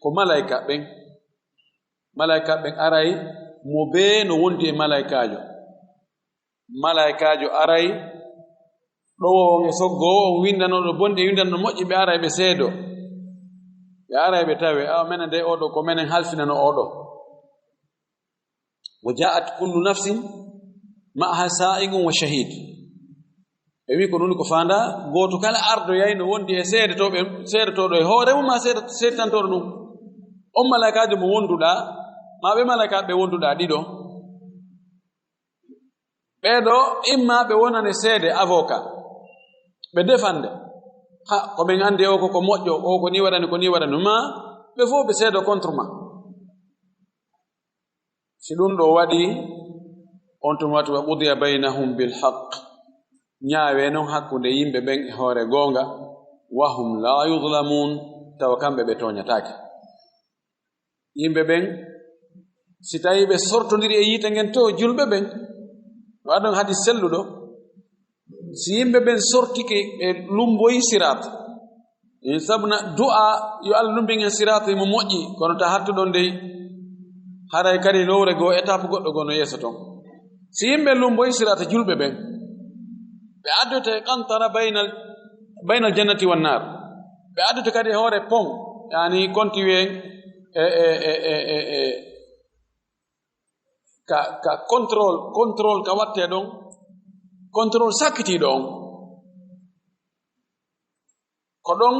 [SPEAKER 2] ko malaika ɓen aray mo be no wondi e malaikajo aray ɗo on e soggo on windanoɗo bonde windano moƴƴi ɓe aray ɓe seedo ɓe aray ɓe tawe menen de oɗo ko menen halfinano oɗo وجاءت كل نفس معها سائق وشهيد ewi ko nuni ko faanda goto kala ardo yayno wondi e seedetoɗo e hoore mum ma seedetantoɗo ɗum on malaikajo mo wonduɗa ma ɓe malaikaɓe wonduɗa ɗiɗo ɓeɗo imma ɓe wonane seede avocat ɓe defande ha ko ɓen andi o ko moƴƴo o ko ni waɗani ma ɓe fof ɓe seedo contre ma si ɗum ɗo waɗi on tun wati wa qudiya baynahum bilhaq ñaawe noon hakkunde yimɓe ɓen e hoore goonga wa hum la yudlamun tawa kamɓe ɓe toñataake yimɓe ɓen si tawi ɓe sortodiri e yiite ngen to julɓe ɓen waɗon hadi selluɗo si yimɓe ɓen sortike ɓe lumboyi sirat sabuna du'a yo Allah lumbingen sirat mo moƴƴi kono ta hattuɗon dey haray kadi lowre goo étape goɗɗo goo no yeeso ton si yimɓe lumboyi sirata julɓe ɓen ɓe addote qantara baynal jannati wannar ɓe addote kadi hoore pont yani konti wen ka control ka watte don control sakiti don ko don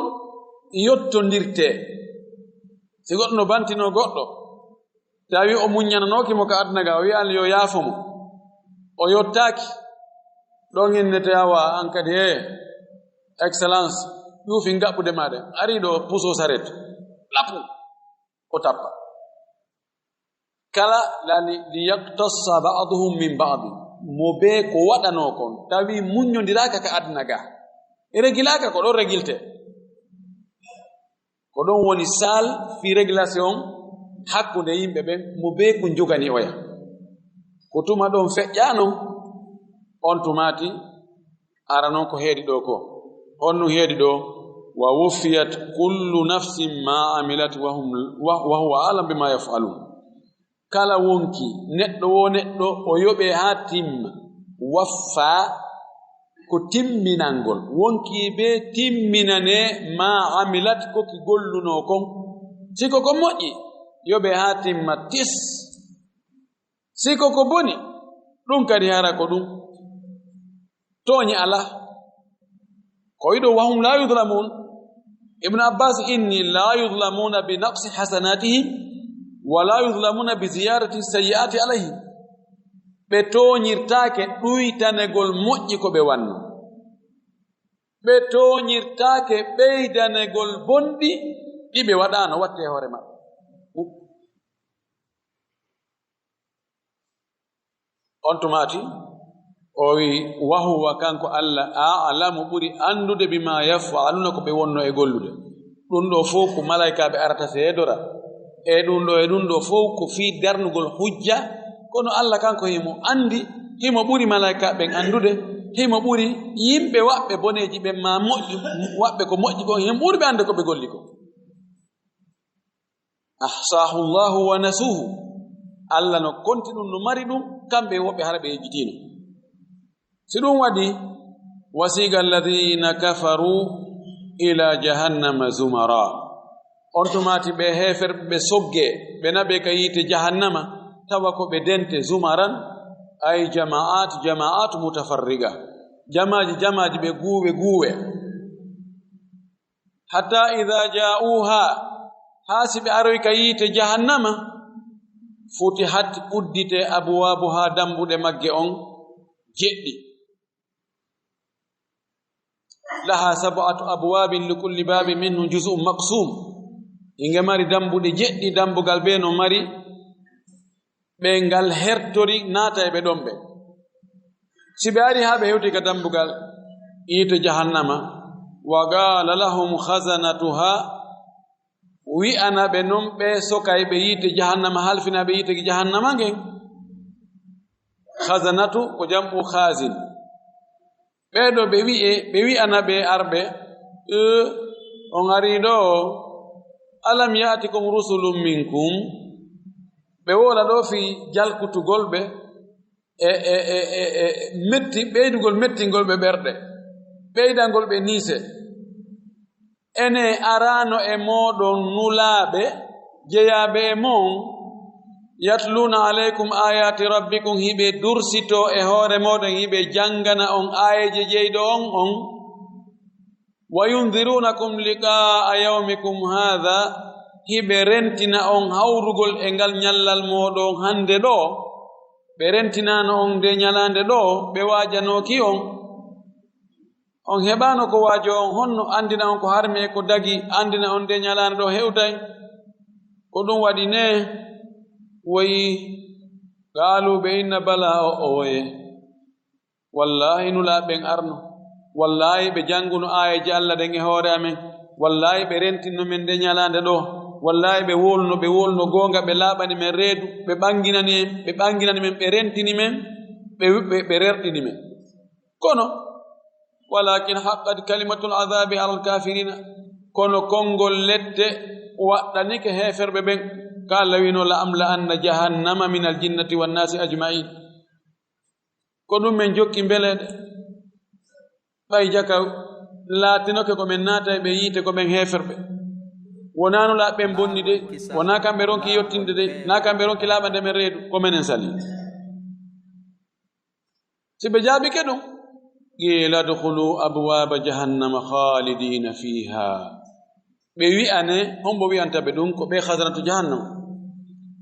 [SPEAKER 2] yottondirte si goddo no bantino goddo tawi o muñananoki mo ka adna ga wi al yo yafomo o yottaki don innete awa an kadi excellence yu fi ngabbude made ari do puso saret lapu o tappa kala lani liyaqtassa ba'dhum min ba'd mo be ko wadano kon tawi muñondiraka ka adna ga regilaka ko do regilte ko don woni sal fi régulation hakkunde yimbe ben mo be ko jogani oya ko tuma don fejjano on tumati arano ko heedi do ko onnu heedi do wa wufiyat kullu nafsin ma amilat wa huwa alam bima yaf'alun kala wonki neddo o yobe ha timma waffa ko timminangol wonki be timminane ma amilat ko ki golluno kon siko ko moƴƴi yobe ha timma tis siko ko boni ɗum kadi hara ko ɗum toñi ala ko yiɗo wahum la yudlamun ibn abbas inni la yudlamuna bi naqsi hasanatihim wa la yudlamuna bi ziyarati sayyiati alayhim ɓe toñirtaake ɗuytanegol moƴƴi ko ɓe wanno ɓe toñirtaake ɓeydanegol bonɗi ɗi ɓe waɗano watte hoore maɓɓe on tumati o wi wahuwa kanko Allah a'lamu ɓuri andude bima yaf'aluna ko ɓe wonno e gollude ɗum ɗo fof ko malaikaɓe arata seedora e ɗum ɗo fof ko fi darnugol hujja kono Allah kanko himo andi himo ɓuri malaikaɓe andude himo ɓuri yimɓe waɓɓe boneji ɓe ma moƴƴi waɓɓe ko moƴƴi ko himo ɓuri ɓe ande ko ɓe golli ko ahsahu llahu wa nasuhu Allah no konti ɗum no mari ɗum kamɓe woɓɓe hara ɓe yejjitino si ɗum waɗi wasiga alladhina kafaru ila jahannama zumara on tumati ɓe heferɓe ɓe sogge ɓe naɓe ka yiite jahannama tawa ko ɓe dente zumaran ay jama'at mutafarriga jamaji ɓe guuwe hatta idha ja'uha hasi ɓe aroy ka yiite jahannama futihat uddite abwabuha dambuɗe magge on jeɗɗi laha sab'atu abwabin likulli babin minhu juz'un maqsum inge mari dambuɗe jeɗɗi dambugal be no mari ɓe ngal hertori naata e ɓe ɗon ɓe si ɓe ari ha ɓe hewti ka dambugal yiite jahannama wa qala lahum khazanatuha wi'ana ɓe non ɓe sokay ɓe yiite jahannama halfina ɓe yiite jahannama ngen khazanatu ko jam'u khazin ɓeɗo ɓe wi'ana ɓe arɓe on ari ɗo alam ya'tikum rusulun minkum ɓe wola ɗo fi jalkutugol ɓe metti ɓeydugol mettingol ɓe ɓerɗe ɓeydangol ɓe niise ene arano e moɗon nulaaɓe jeyaɓe e mon yatluna alaykum ayati rabbikum hiɓe dursito e hoore moɗon hiɓe jangana on ayeje jeyɗo on wa yundirunakum liqa'a yawmikum hadha hiɓe rentina on hawrugol e ngal ñallal moɗon hande ɗo ɓe rentinano on nde ñalande ɗo ɓe wajanoki on heɓano ko waajo on honno andina on ko harmi e ko dagi andina on nde ñalande ɗo hewtay ko ɗum waɗi ne woyi qaaluɓe inna bala oye wallahi nulaɓen arno wallahi ɓe janguno ayeji Allah ɗen e hoore amen wallahi ɓe rentinno men nde ñalande ɗo wallahi ɓe wolno gonga ɓe laaɓani men reedu ɓe ɓanginani men ɓe rentini men ɓe rerɗini men kono walakin haqqat kalimatul azabi alal kafirina kono kongol ledde waɗɗanike heferɓe ɓen ka Allah wino la amla anna jahannama min aljinnati wannasi ajma'in ko ɗum men jokki mbeleɗe ɓay jaka laatinoke ko men naata ɓe yiite ko ɓen heferɓe wonano laaɓe bonni de wona kamɓe ronki yettinde de na kamɓe ronki laaɓande men reedu ko menen sali si ɓe jaabike ɗum qila dkhulu abwaba jahannama khalidina fiha ɓe wi'ane hombo wi'anta ɓe ɗum ko ɓe hasanatu jahannama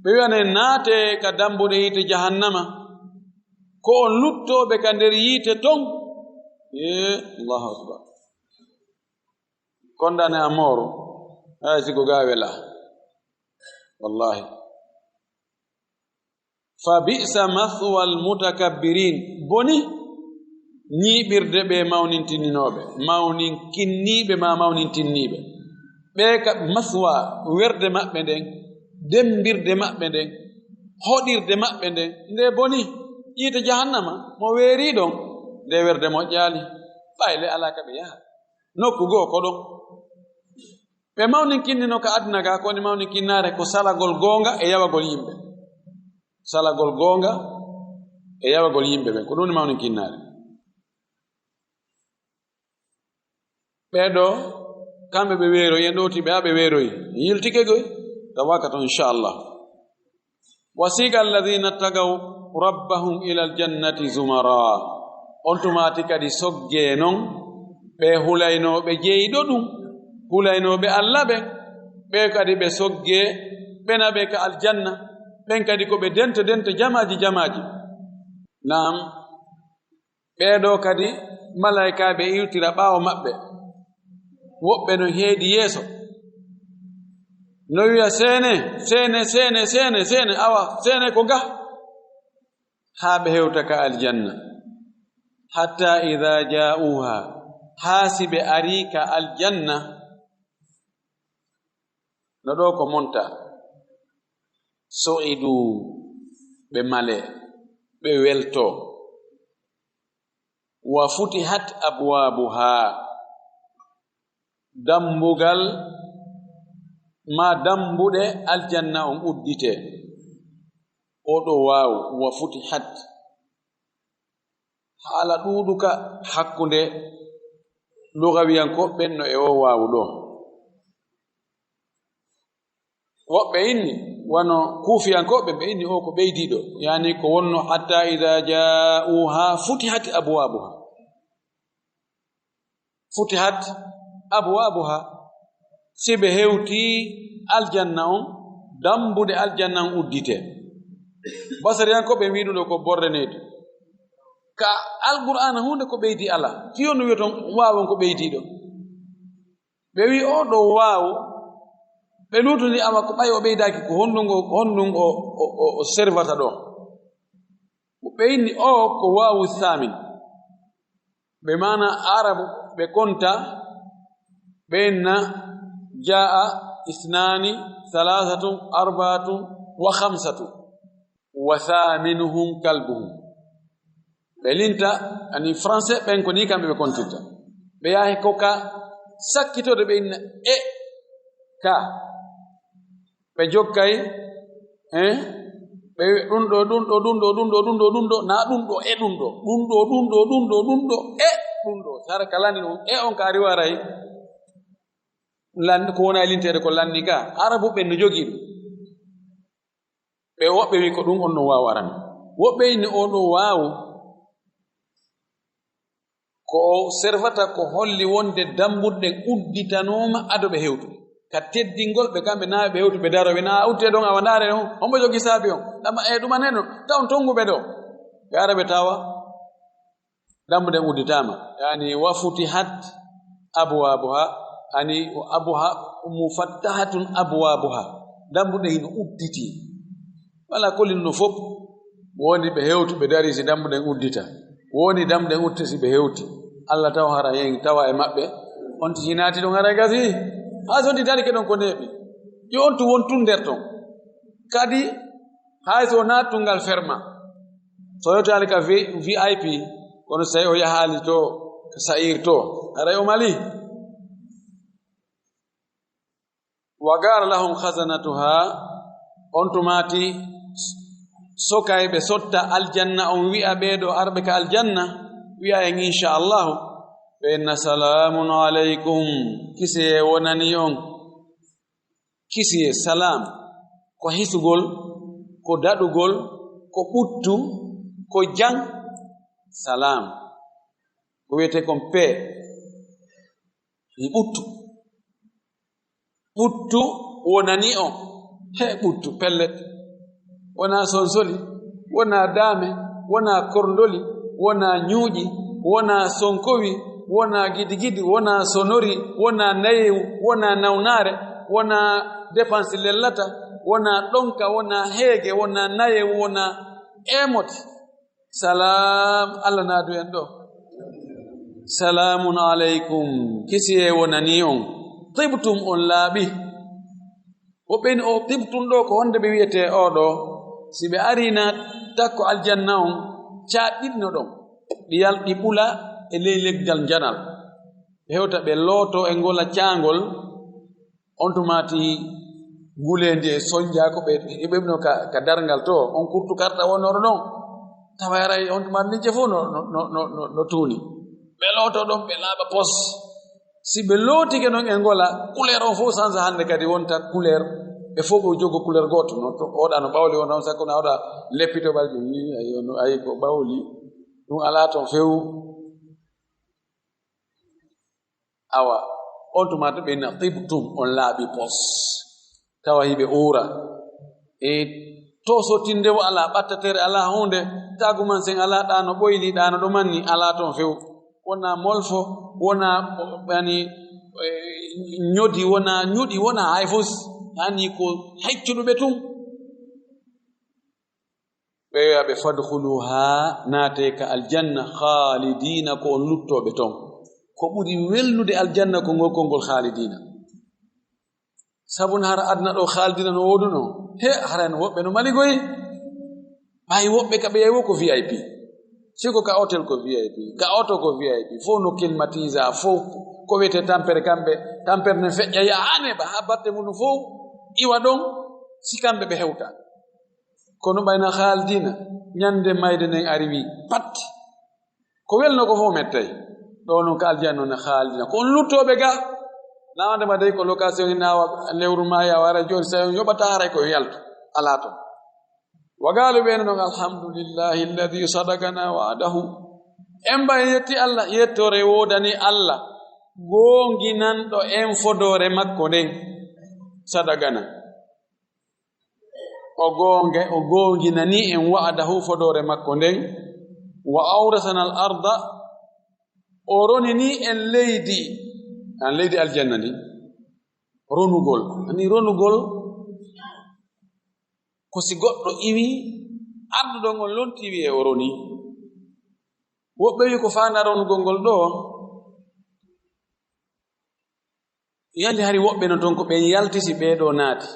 [SPEAKER 2] ɓe wi'ane naate ka dambuɗe yiite jahannama ko on luttoɓe ka nder yiite ton allahu akbar kondane a mooro hay sigo ga wela wallahi fa bi'sa mathwa almutakabbirin boni ñiiɓirde ɓe mawnintininoɓe mawninkinniɓe ma mawnintinniɓe ɓe ka mathwa werde maɓɓe nden dembirde maɓɓe nden hoɗirde maɓɓe nden nde boni yiite jahannama mo weeri ɗon nde werde moƴƴaali ɓayle ala ka ɓe yaha nokku goo ko ɗon ɓe mawninkinnino ka aduna ga kowoni mawninkinnaare ko salagol goonga e yawagol yimɓe salagol goonga e yawagol yimɓe ɓen ko ɗum ni mawninkinnaare ɓeɗo kamɓe ɓe weeroyi en ɗowti ɓe ha ɓe weeroyi yiltike goy tawaka to inchallah wasiqa alladina tagaw rabbahum ila aljannati zumara on tumati kadi sogge non ɓe hulaynoɓe jeeyiɗo ɗum hulaynoɓe allah ɓe ɓe kadi ɓe sogge ɓena ɓe ka aljanna ɓen kadi ko ɓe dento jamaji naam ɓeɗo kadi malaikaɓe iwtira ɓaawo maɓɓe woɓɓe no heedi yeeso no wiya sene awa sene ko ga haa ɓe hewta ka aljanna hatta ida ja'uha haa si ɓe ari ka aljanna no ɗo ko monta so'idu ɓe male ɓe welto wa futihat abwabuha dambugal ma dambuɗe aljanna on uddite oɗo waawu wa futihat haala ɗuuɗuka hakkunde lugawiyankoɓɓen no e o waawu ɗo woɓɓe inni wano kuufiyankoɓe ɓe inni o ko ɓeydiɗo yani ko wonno hatta ida ja'uha futihat abwabuha si ɓe hewti aljanna on dambude aljanna on uddite basariyankoɓe wiɗuɗo ko borreneede ka alqur'ana hunde ko ɓeydi ala fiyo no wiyaton waawon ko ɓeydiɗo ɓe wi oɗo waawu ɓe lutoni ama ko ɓay o ɓeydaki ko honndun o servata ɗo ɓe inni o ko waawu thamin ɓe mana arabu ɓe konta ɓe inna jaa 2 3 4 wa 5 wa thaminuhum kalbuhum ɓe linta ani français ɓen ko ni kamɓe ɓe kontirta ɓe yahi koka sakkitode ɓe inna ka ɓe jokkay ɓe ɗum ɗo na ɗum ɗo ɗum ɗo sara ka landi ɗum on ka ari waray landi ko wona lintede ko landi ka arabu ɓen no jogii ɗum ɓe woɓɓe wi ko ɗum on no waawu aran woɓɓe inni on ɗo waawu ko servata ko holli wonde dambuɗe udditanoma ado ɓe hewtude ka teddingol ɓe kamɓe naaɓe ɓe hewtu ɓe daroɓe na utte ɗon awa ndaare on hombo jogi saabi on ɗama ɗumaneno taw tonguɓe ɗo ɓe ara ɓe tawa dambuɗe udditama yani wa futihat abwabuha ani abuha mufattahatun abwabuha dambuɗe hino udditi wala kollinno fof woni ɓe hewtu ɓe dari si dambuɗe uddita woni dambuɗe utte si ɓe hewti allah taw hara hen tawa e maɓɓe on ti naati ɗon hara gasi haa so ndi darike ɗon ko neeɓi yo on tu wontun nder ton kadi hay so naattungal ferma so yewtaali ka VIP kono so tawi o yahaali to sa'ir to aray o mali wa gara lahum khazanatuha on tumati sokayɓe sotta aljanna on wi'a ɓeeɗo arɓe ka aljanna wi'a en inchallahu ɓe inna salamun alaykum kise wonani on kisiye salam ko hisugol ko dadugol ko ɓuttu ko jang salam ko wiyete kon pe ɓuttu wonani o he ɓuttu pellet wona sonsoli wona dame wona korndoli wona ñuuƴi wona sonkowi wona gidigidi wona sonori wona nayewu wona nawnare wona dépense lellata wona ɗonka wona heege wona nayewu wona emote salam allah naadu en ɗo salamun aleykum kisiye wonani on tibtum on laaɓi o ɓeni o tibtum ɗo ko honde ɓe wiyete oɗo si ɓe arina takko aljanna on caɗɗiɗno ɗon ɗi yalɗi ɓula e ley leggal janal ɓe hewta ɓe looto e ngola caangol on tumati ngulendi e soñja ko ɓe ɓeɓno ka darngal to on kurtu karta wonoro ɗon tawa aray on tumati lijje fof no tuuni ɓe looto ɗon ɓe laaɓa pos si ɓe lootike noon e ngola couleur on fof sansa hannde kadi wonta couleur ɓe fof ɓe jogo couleur gooto no oɗa no ɓawli won on sakko no oɗa leppito ɓalɗi ayi ko ɓawli ɗum alaa toon few awa on tumata ɓe na tibtum on laaɓi pos tawa hiɓe uura e to sottindewo alaa ɓattatere alaa hunde taguman sen alaa ɗano ɓoyli ɗano ɗo manni alaa toon few wona molfo wona ani ñodi wona ñuɗi wona hay fos hani ko heccuɗuɓe tun ɓe wiyaɓe fadhuluha naate ka aljanna khalidina ko on luttoɓe ton ko ɓuri welnude aljanna ko ngolkol ngol khalidina sabun hara adna ɗo khalidina no woduno he harano woɓɓe no maligoyi ɓayi woɓɓe ka ɓe yewo ko VIP siko ka hotel ko VIP ka auto ko VIP fof no climatise fof ko wiyete tampere kamɓe tampere ne feƴƴa yahane ba ha batte mum fof iwa ɗon si kamɓe ɓe hewta kono ɓayna haaldina ñande mayde nden arriwi pat ko welno ko fof mettay ɗo noon ka aljanna ne haaldina ko on luttoɓe ga nawandema dey ko location inawa lewru ma ya wara joni sa yoɓata haray koye yalto ala ton wagalu ɓeno noon alhamdulillahi alladi sadakana wa'adahu en mbaye yetti allah yettore wodani allah gonginanɗo en fodore makko nden sadagana o gonginani en wa'adahu fodore makko nden wa awrasana al arda o ronini en leydi an leydi aljanna ndi ronugol ani ronugol ko si goɗɗo iwi arduɗo ngol lonti wi'e o roni woɓɓe wi ko fana ronugol ngol ɗo yalli hari woɓɓe no ton ko ɓen yaltisi ɓeeɗo naati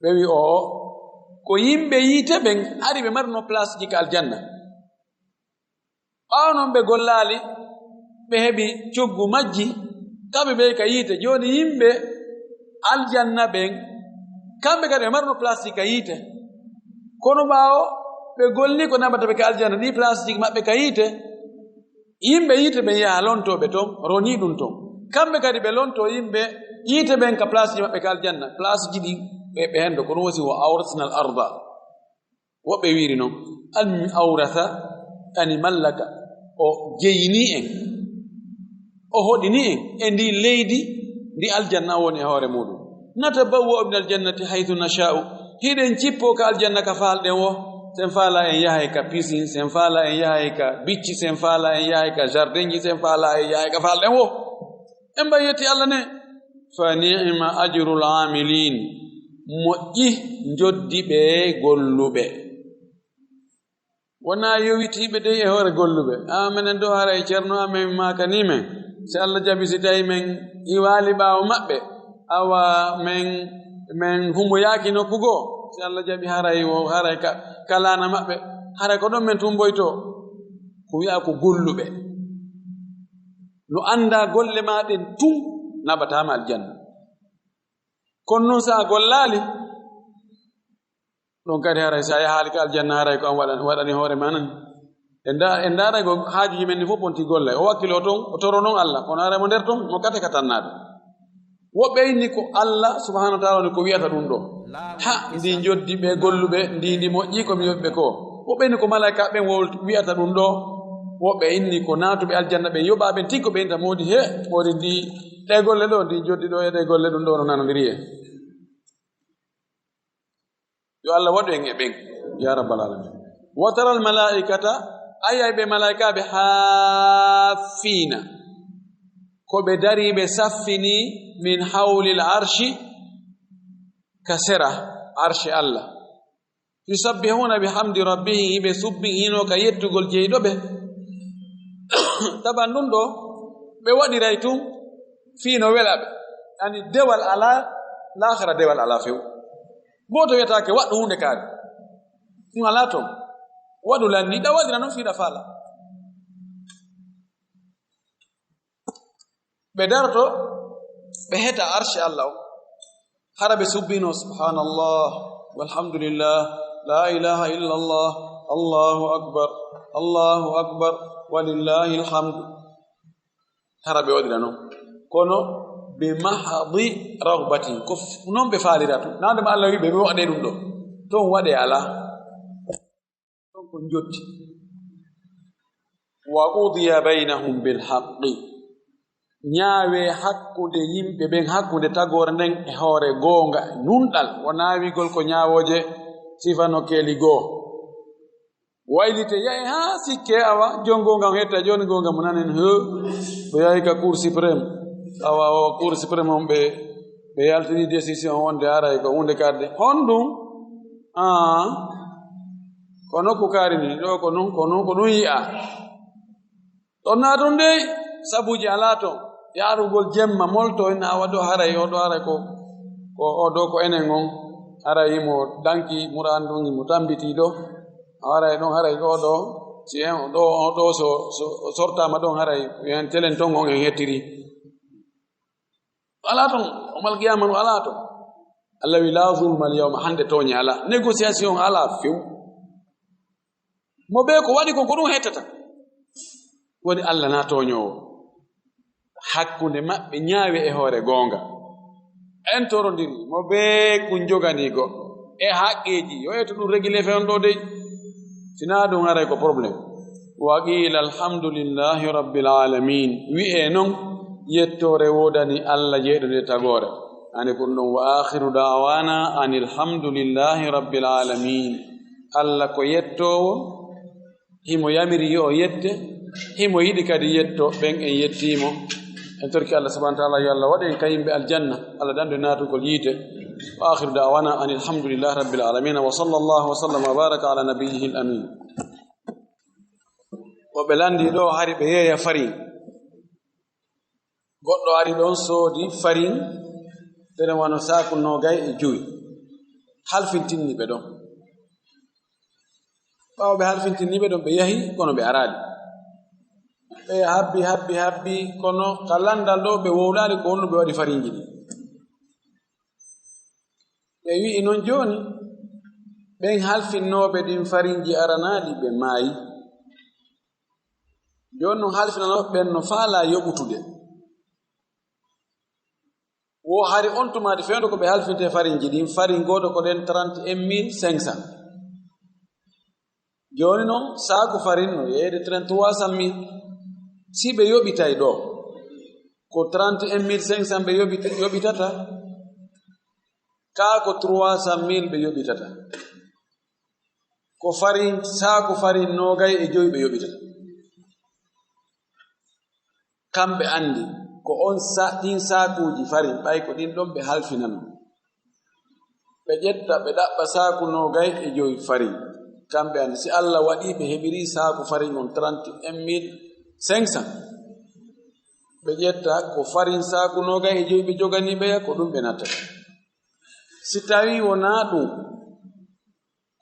[SPEAKER 2] ɓe wi o ko yimɓe yiite ɓen ari ɓe marino place ji ka aljanna ɓaawo noon ɓe gollaali ɓe heɓi coggu majji kamɓe ɓe ka yiite jooni yimɓe aljanna ɓen kamɓe kadi ɓe marino place ji ka yiite kono ɓaawo ɓe golli ko nabata ɓe ka aljanna ɗi place ji maɓɓe ka yiite yimɓe yiite ɓen yaha lontoɓe toon roni ɗum toon kamɓe kadi ɓe lonto yimɓe yiite ɓen ka place ji maɓɓe ka aljanna place ji ɗi ɓe hendo kono wosi wo awrasna al arda woɓɓe wiiri noon almi awrasa ani mallaka o jeyini en o hoɗini en e ndi leydi ndi aljanna woni e hoore muɗum natabawwa'u min aljannati haythu nasha'u hiɗen cippo ka aljanna ka falɗen wo sen faala en yahay ka piscine sen faala en yahay ka bicci sen faala en yahay ka jardin ji sen faala en yahay ka falɗen wo en mbayetti allah ne fa ni'ma ajrul amilin moƴƴi joddi ɓe golluɓe wona yowitiɓe dey e hoore golluɓe minen do hara e ceerno amen makani men si allah jaɓi si tawi men iwaali ɓaawo maɓɓe awa men humboyaaki nokku goo si allah jaɓi haray kalana maɓɓe haray ko ɗon men tumboyto ko wi'a ko golluɓe no annda golle maɗen tun naɓatama aljanna kono noon sa gollaali ɗon kadi haray sa yahaali ka aljanna haray ko an waɗani hoore ma nan en daaray ko haajuji men ni fof ponti golla o wakkilo toon o toro noon allah kono haray mo nder toon mo kate ka tannaade woɓɓe inni ko Allah subhanahu wa ta'ala ko wi'ata ɗum ɗo ha ndi joddi ɓe golluɓe ndi moƴƴi ko mi yoɓɓe ko woɓɓe inni ko malaika ɓen wi'ata ɗum ɗo woɓɓe inni ko naatuɓe aljanna ɓe yoɓaɓe tiggo ɓe inta modi he modi ndi ɗe golle ɗo ndi joddi ɗo e ɗe golle ɗum ɗo no nanodiri en yo Allah waɗu en e ɓen ya rabbal alamin wa tara al malaikata ayay ɓe malaikaɓe haafina ko ɓe dari ɓe saffini min hawli l arshi ka sera arshi Allah yusabbihuna bihamdi rabbihim ɓe subbihino ka yettugol jeyɗo ɓe taban ɗum ɗo ɓe waɗiray tum fiino welaɓe yani dewal ala lahara dewal ala few goto wiyatake waɗɗo hunde kaari ɗum ala toon waɗu lanniɗa waɗira noon fiiɗa faala ɓe darto ɓe heta arshi Allah o hara ɓe subbino subhanallah walhamdulillah la ilaha illa allah allahu akbar walillahi alhamdu hara ɓe waɗira noon kono ɓe mahadi rahbatin ko noon ɓe faalira to nandema Allah wi ɓe waɗe ɗum ɗo toon waɗe ala toon ko jotti wa udiya baynahum bilhaqqi ñaawe hakkude yimɓe ɓen hakkude tagore nden e hoore goonga nunɗal wona wigol ko ñaawoje sifano keeli goo waylite yahi ha sikke awa jon gongam hetta joni gongam mo nanen he ɓe yahi ka cour suprême awa o cour suprême on ɓe yaltini décision wonde aray ko hunde kadde honɗum ko nokku kaari ni ɗo ko ɗum yi'a ɗon na ɗum dey sabuji ala toon yaarugol jemma molto en awa ɗo haray oɗo haray ko oɗo ko enen on haray mo danki murandugi mo tambiti ɗo haray ɗon haray ɗo si en ɗo so sortama ɗon haray en telen ton on en hettiri ala toon omal qiyama no ala toon Allah wi la zulma al yawma hande toñi ala négociation ala few mo ɓe ko waɗi ko ɗum hettata woni Allah na toñowo hakkunde maɓɓe ñaawi e hoore goonga en torondiri mo ɓe kun jogani goɗɗo e haqqeji yo eto ɗum régulé fewn ɗo dey sina ɗum haray ko probléme wa qila alhamdulillahi rabbil alamin wi'e noon yettore wodani Allah jeeɗo nde tagore ani kon ɗon wa akhiru da'wana ani alhamdulillahi rabbil alamin Allah ko yettowo himo yamiri yo yette himo yiɗi kadi yetto ɓen en yettimo en torki Allah subhanahu wa ta'ala yo Allah waɗen ka yimɓe aljanna Allah dandu natugol yiite wa akhiru da'wana ani alhamdulillahi rabbil alamin wa sallallahu wa sallam wa baraka ala nabiyyihi al amin woɓe landi ɗo hari ɓe yeeya farin goɗɗo ari ɗon soodi farin tere wano saku 25 halfintinni ɓe ɗon ɓawo ɓe halfintini ɓe ɗon ɓe yahi kono ɓe araali ɓe habbi kono ka landal ɗo ɓe wowlali ko wonno ɓe waɗi farinji ɗi ɓe wi'i noon joni ɓen halfinnoɓe ɗin farinji aranaɗi ɓe maayi joni noon halfinanoɓe ɓen no faala yoɓutude wo hari on tumadi fewndo ko ɓe halfinte farinji ɗin farin goto ko ɗen 31 500 joni noon saaku farin no yeeyde 3300 si ɓe yoɓitay ɗo ko 31 500 ɓe yoɓitata kaa ko 300 000 ɓe yoɓitata ko farin saaku farin 25 ɓe yoɓitata kamɓe andi ko on ɗin saakuji farin ɓay ko ɗin ɗon ɓe halfinano ɓe ƴetta ɓe ɗaɓɓa saaku 25 farin kamɓe andi si Allah waɗi ɓe heɓiri saaku farin on 31 500 ɓe ƴetta ko farin saaku 25 ɓe jogani ɓeya ko ɗum ɓe nattata si tawi wona ɗum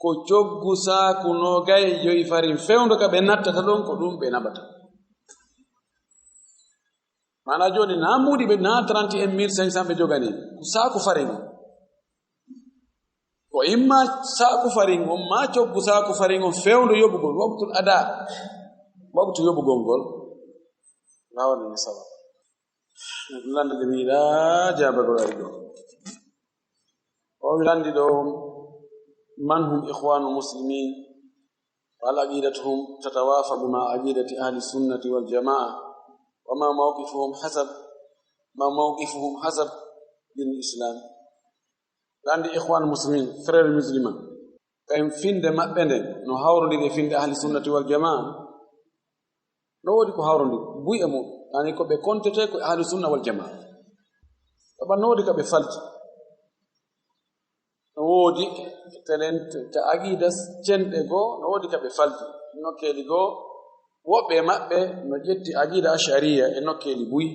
[SPEAKER 2] ko coggu saaku 25 farin fewndo ka ɓe nattata ɗon ko ɗum ɓe naɓata mana joni na mbuɗi ɓe na 31 500 ɓe jogani ko saaku farin on ko imma saaku farin on ma coggu saaku farin on fewndo yoɓugol waktul ada waktu yoɓugol ngol lawanani sabab lande de wiila jabagol ay ɗo o wilandi ɗo man hum ikhwanu muslimin wal aqidatuhum tatawafaqu ma aqidati ahli sunnati wal jamaa wa ma mawqifuhum hasab din islam landi ikhwan muslimin frère musulman kayum finde maɓɓe nden no hawrondiri e finde ahli sunnati wal jamaa no woodi ko hawrondiri buy e mum ani ko ɓe kontete ko ahli sunna wal jamaa saban no woodi ka ɓe falti no woodi ta aqidas cenɗe goo no woodi ka ɓe falti nokkeeli goo woɓɓe maɓɓe no ƴetti aqida sharia e nokkeeli buy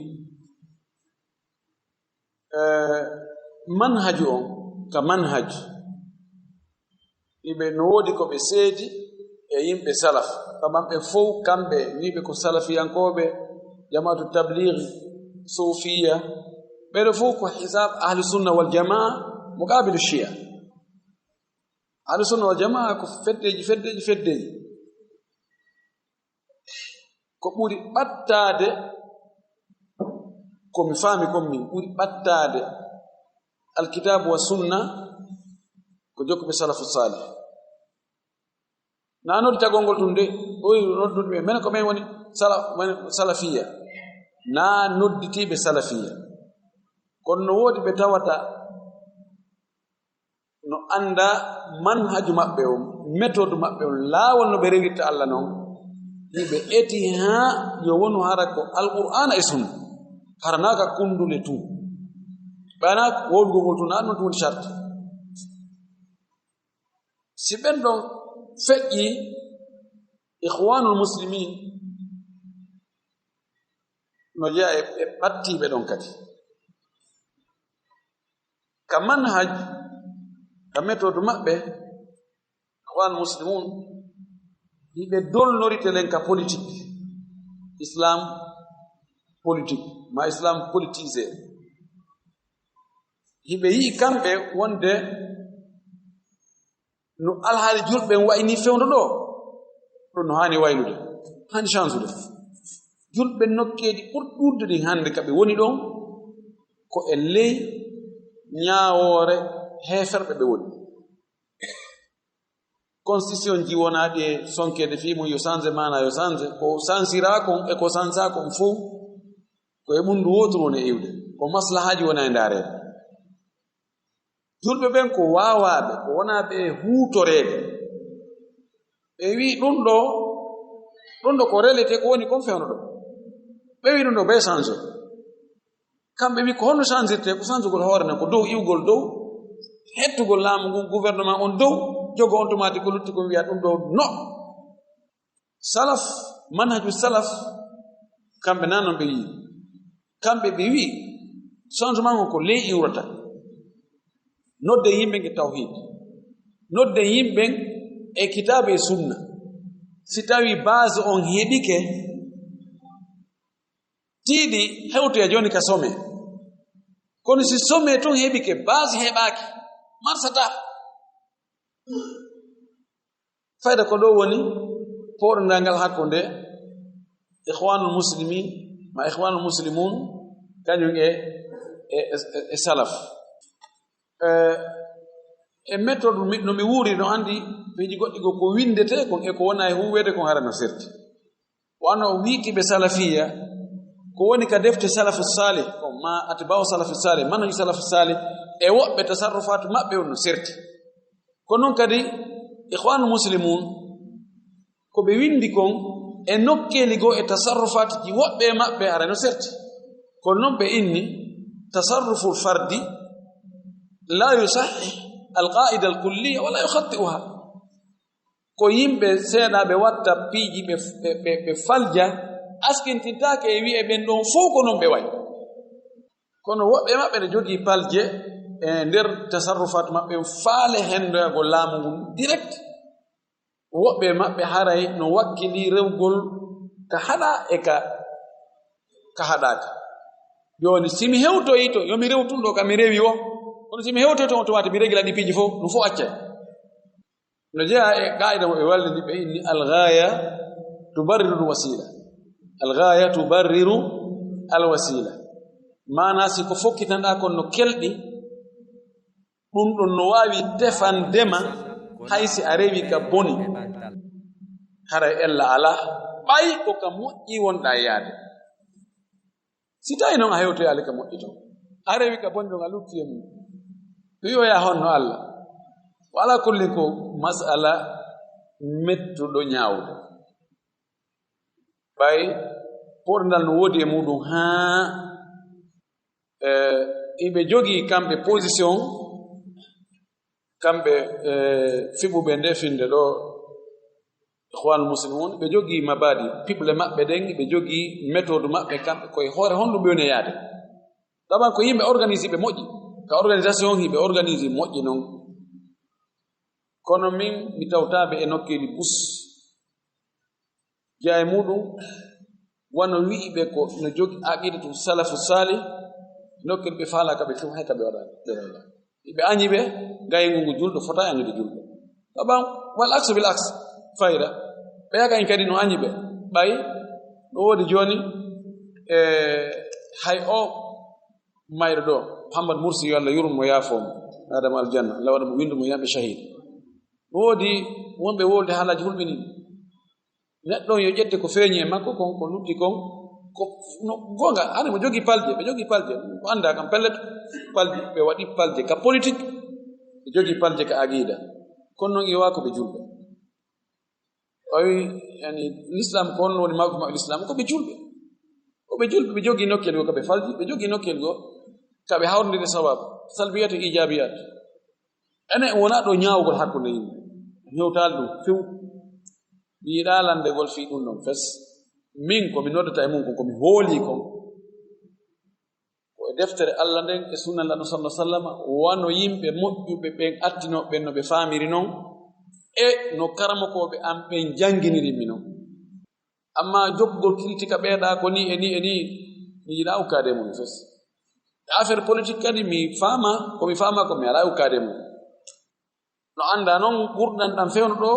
[SPEAKER 2] manhaju on ka manhaj iɓe no woodi ko ɓe seedi e yimɓe salaf saban ɓe fof kamɓe wiɓe ko salafiyankoɓe jamaatu tablighi sufiya ɓeɗo fof ko hisab ahli sunna wal jamaa muqabilu shia ahli sunna wal jamaa ko feddeji ko ɓuri ɓattade komi faami kon min ɓuri ɓattade alkitabu wa sunna ko jokkuɓe salafu salih na noddi tagol ngol tun de oyi nodduɓe ɓe mene ko men woni salafiya na nodditiɓe salafiya kono no woodi ɓe tawata no anda manhaju maɓɓe on méthode maɓɓe on laawol no ɓe rewirta Allah noon yiɓe eti haa yo wonu hara ko alqur'ana e sunna haranaka kundule tu ɓana wowugol ngol tun na ɗum woni charte si ɓen ɗon feƴƴi ikhwanul muslimin no jeeya e ɓattiɓe ɗon kadi ka manhaj ka méthode maɓɓe ikhwanul muslimun yiɓe dolnoritelen ka politique islam politique ma islam politisé yiɓe yii kamɓe wonde no alhaali julɓe wayni fewndo ɗo ɗum no haani waylude haani chance ude julɓe nokkeeji ɓurɗurde ɗin hannde ka ɓe woni ɗon ko e ley ñaawoore heeferɓe ɓe woni constitution ji wonaaɗi e sonkeede fii mum yo sange mana yo sange ko sansira kon e ko sansa kon fof ko e mundu wooturu woni e iwde ko maslahaaji wona e ndaareede julɓe ɓen ko waawaaɓe ko wonaa ɓe huutoreede ɓe wii ɗum ɗo ko relate ko woni kon fewno ɗo ɓe wii ɗum ɗo ɓe change kamɓe wii ko honno changirte ko changugol hoore nen ko dow iwgol dow hettugol laamu ngun gouvernement on dow jogo on automatique ko lutti ko wiya ɗum ɗo no salaf manhaju salaf kamɓe nanon ɓe yii kamɓe ɓe wii changement on ko ley iwrata nodde yimɓe nge tawhid nodde yimɓe e kitabe e sunna si tawi base on heɓike tiiɗi hewtoya joni ka some kono si some ton heɓike base heɓaki marsata fayda ko ɗo woni poɗongal ngal hakkunde ikhwanul muslimin ma ikhwanul muslimun kañum e salaf e méthode no mi wuuri no andi peeji goɗɗi go ko windete kon e ko wona e huwede kon hara no serti wano wiikiɓe salafiya ko woni ka defte salafu salih ko ma atba'u salafu salih manhaji salafu salih e woɓɓe tasarrufatu maɓɓe on no serti ko noon kadi ikhwanul muslimun ko ɓe windi kon e nokkeeli goo e tasarrufatuji woɓɓe maɓɓe ara no serti kono noon ɓe inni tasarruful fardi la yusahih alqaida alkulliya wala yukhatti'uha ko yimɓe seeɗaɓe watta piiji ɓe falja askintintake e wi'e ɓen ɗon fof ko noon ɓe wayi kono woɓɓe maɓɓe ne jogii palje e nder tasarrufat maɓɓe faale hendoyagol laamu ngun direct woɓɓe maɓɓe haray no wakkili rewgol ka haɗa e ka haɗaka joni simi hewtoyi to yomi rewtun ɗo kam mi rewi o kono simi hewtoyi to on tumata mi regila ɗi piiji fof ɗum fof accay no jeeya e qaida mo ɓe wallidi ɓe inni alghaya tubarriru alwasila alghaya tubarriru alwasila mana si ko fokkitanda kon no keldi dum don no wawi defandema haysi a rewi ka boni hara ella ala bay ko ka moƴƴi wonda yaade si tawi non a hewtoy ala ka moƴƴi to a rewi ka bonjo nga lutti e mum yo ya honno Allah wala kulli ko mas'ala mettuɗo ñaawde bay porndal no wodi e muɗum ha iɓe jogi kamɓe position kamɓe fiɓuɓe nde finde ɗo ikhwanul muslimun ɓe jogi mabadi piɓle maɓɓe ɗen ɓe jogi méthode maɓɓe kamɓe koye hoore honɗum ɓe woni yaade taban ko yimɓe organise ɓe moƴƴi ka organisation hiɓe organise moƴƴi noon kono min mi tawtaɓe e nokkeeli bus jeya e muɗum wano wi'iɓe ko no jogi aqidatu salafu salih nokkeeli ɓe faala ka ɓe tum hay ka ɓe waɗa ɓe añi ɓe gayngu ngu julɗo fota añude julɗo taban wal akse bil akse fayda ɓe yaga en kadi no añi ɓe ɓay ɗo woodi joni hay o mayɗo ɗo Muhammad Mursi yo Allah yurmo yaafomo adama aljanna Allah waɗa mo windu mo yamɓe shahid woodi wonɓe wolde haalaji hulɓini neɗɗo yo ƴette ko feeñi e makko kon ko lutti kon ko no gonga hande mo jogi palje ɓe jogi palje ko anda kam pellet palje ɓe waɗi palje ka politique ɓe jogi palje ka aqida kono noon iwa ko ɓe julɓe oyi yani l'islam ko honno woni mawɗo maɓɓe l'islam ko ɓe julɓe ɓe jogi nokkel go kaɓe falji ɓe jogi nokkel go kaɓe hawrindide sawabu salbiyat e ijabiyat ene wona ɗo ñaawgol hakkunde yimɓe ñewtal ɗum few yiɗa landegol fi ɗum ɗon fes min komi noddata e mum ko komi hooli kon ko e deftere Allah nden e sunna lanno sallallahu alaihi wasallam wano yimɓe moƴƴuɓe ɓen attinoɓe no ɓe faamiri noon e no karamokoɓe am ɓen janginiri mi noon amma joggol critique ɓeeɗa ko ni e ni mi yiɗa ukkade mum fes affaire politique kadi mi faama ko mi ala ukkade mum no anda noon ɓurɗan ɗam fewno ɗo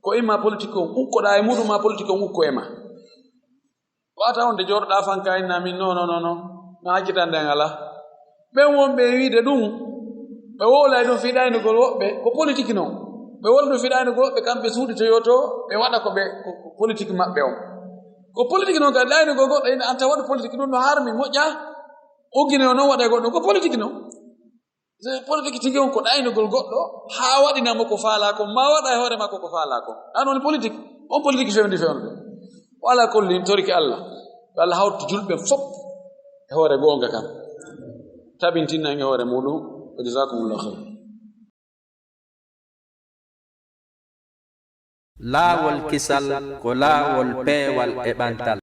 [SPEAKER 2] ko imma politique on ukkoɗa e muɗum ma politique on ukko e ma wata wonde jooɗoɗa fanka inna min non no hakkitande ngala ɓen wonɓe wiide ɗum ɓe wowla e ɗum fiɗaynugol woɓɓe ko politique noon ɓe wolɗum fiɗaynugol woɓɓe kamɓe suuɗitoyoto ɓe waɗa ko ɓe politique maɓɓe on ko politique noon kadi ɗaynugol goɗɗo ina anta waɗa politique ɗum no harmi moƴƴa uggine o noon waɗa e goɗɗo ko politique noon politique tigi on ko ɗaynugol goɗɗo haa waɗinamo ko faala ko ma waɗa e hoore makko ko faala ko an woni politique on politique fewndi fewnde wala kolli toriki Allah Allah hawti julɓe fof e hoore goonga kam tabintinna e hoore muɗum wa jazakumullahu khair
[SPEAKER 1] laawol kisal ko laawol peewal e ɓantal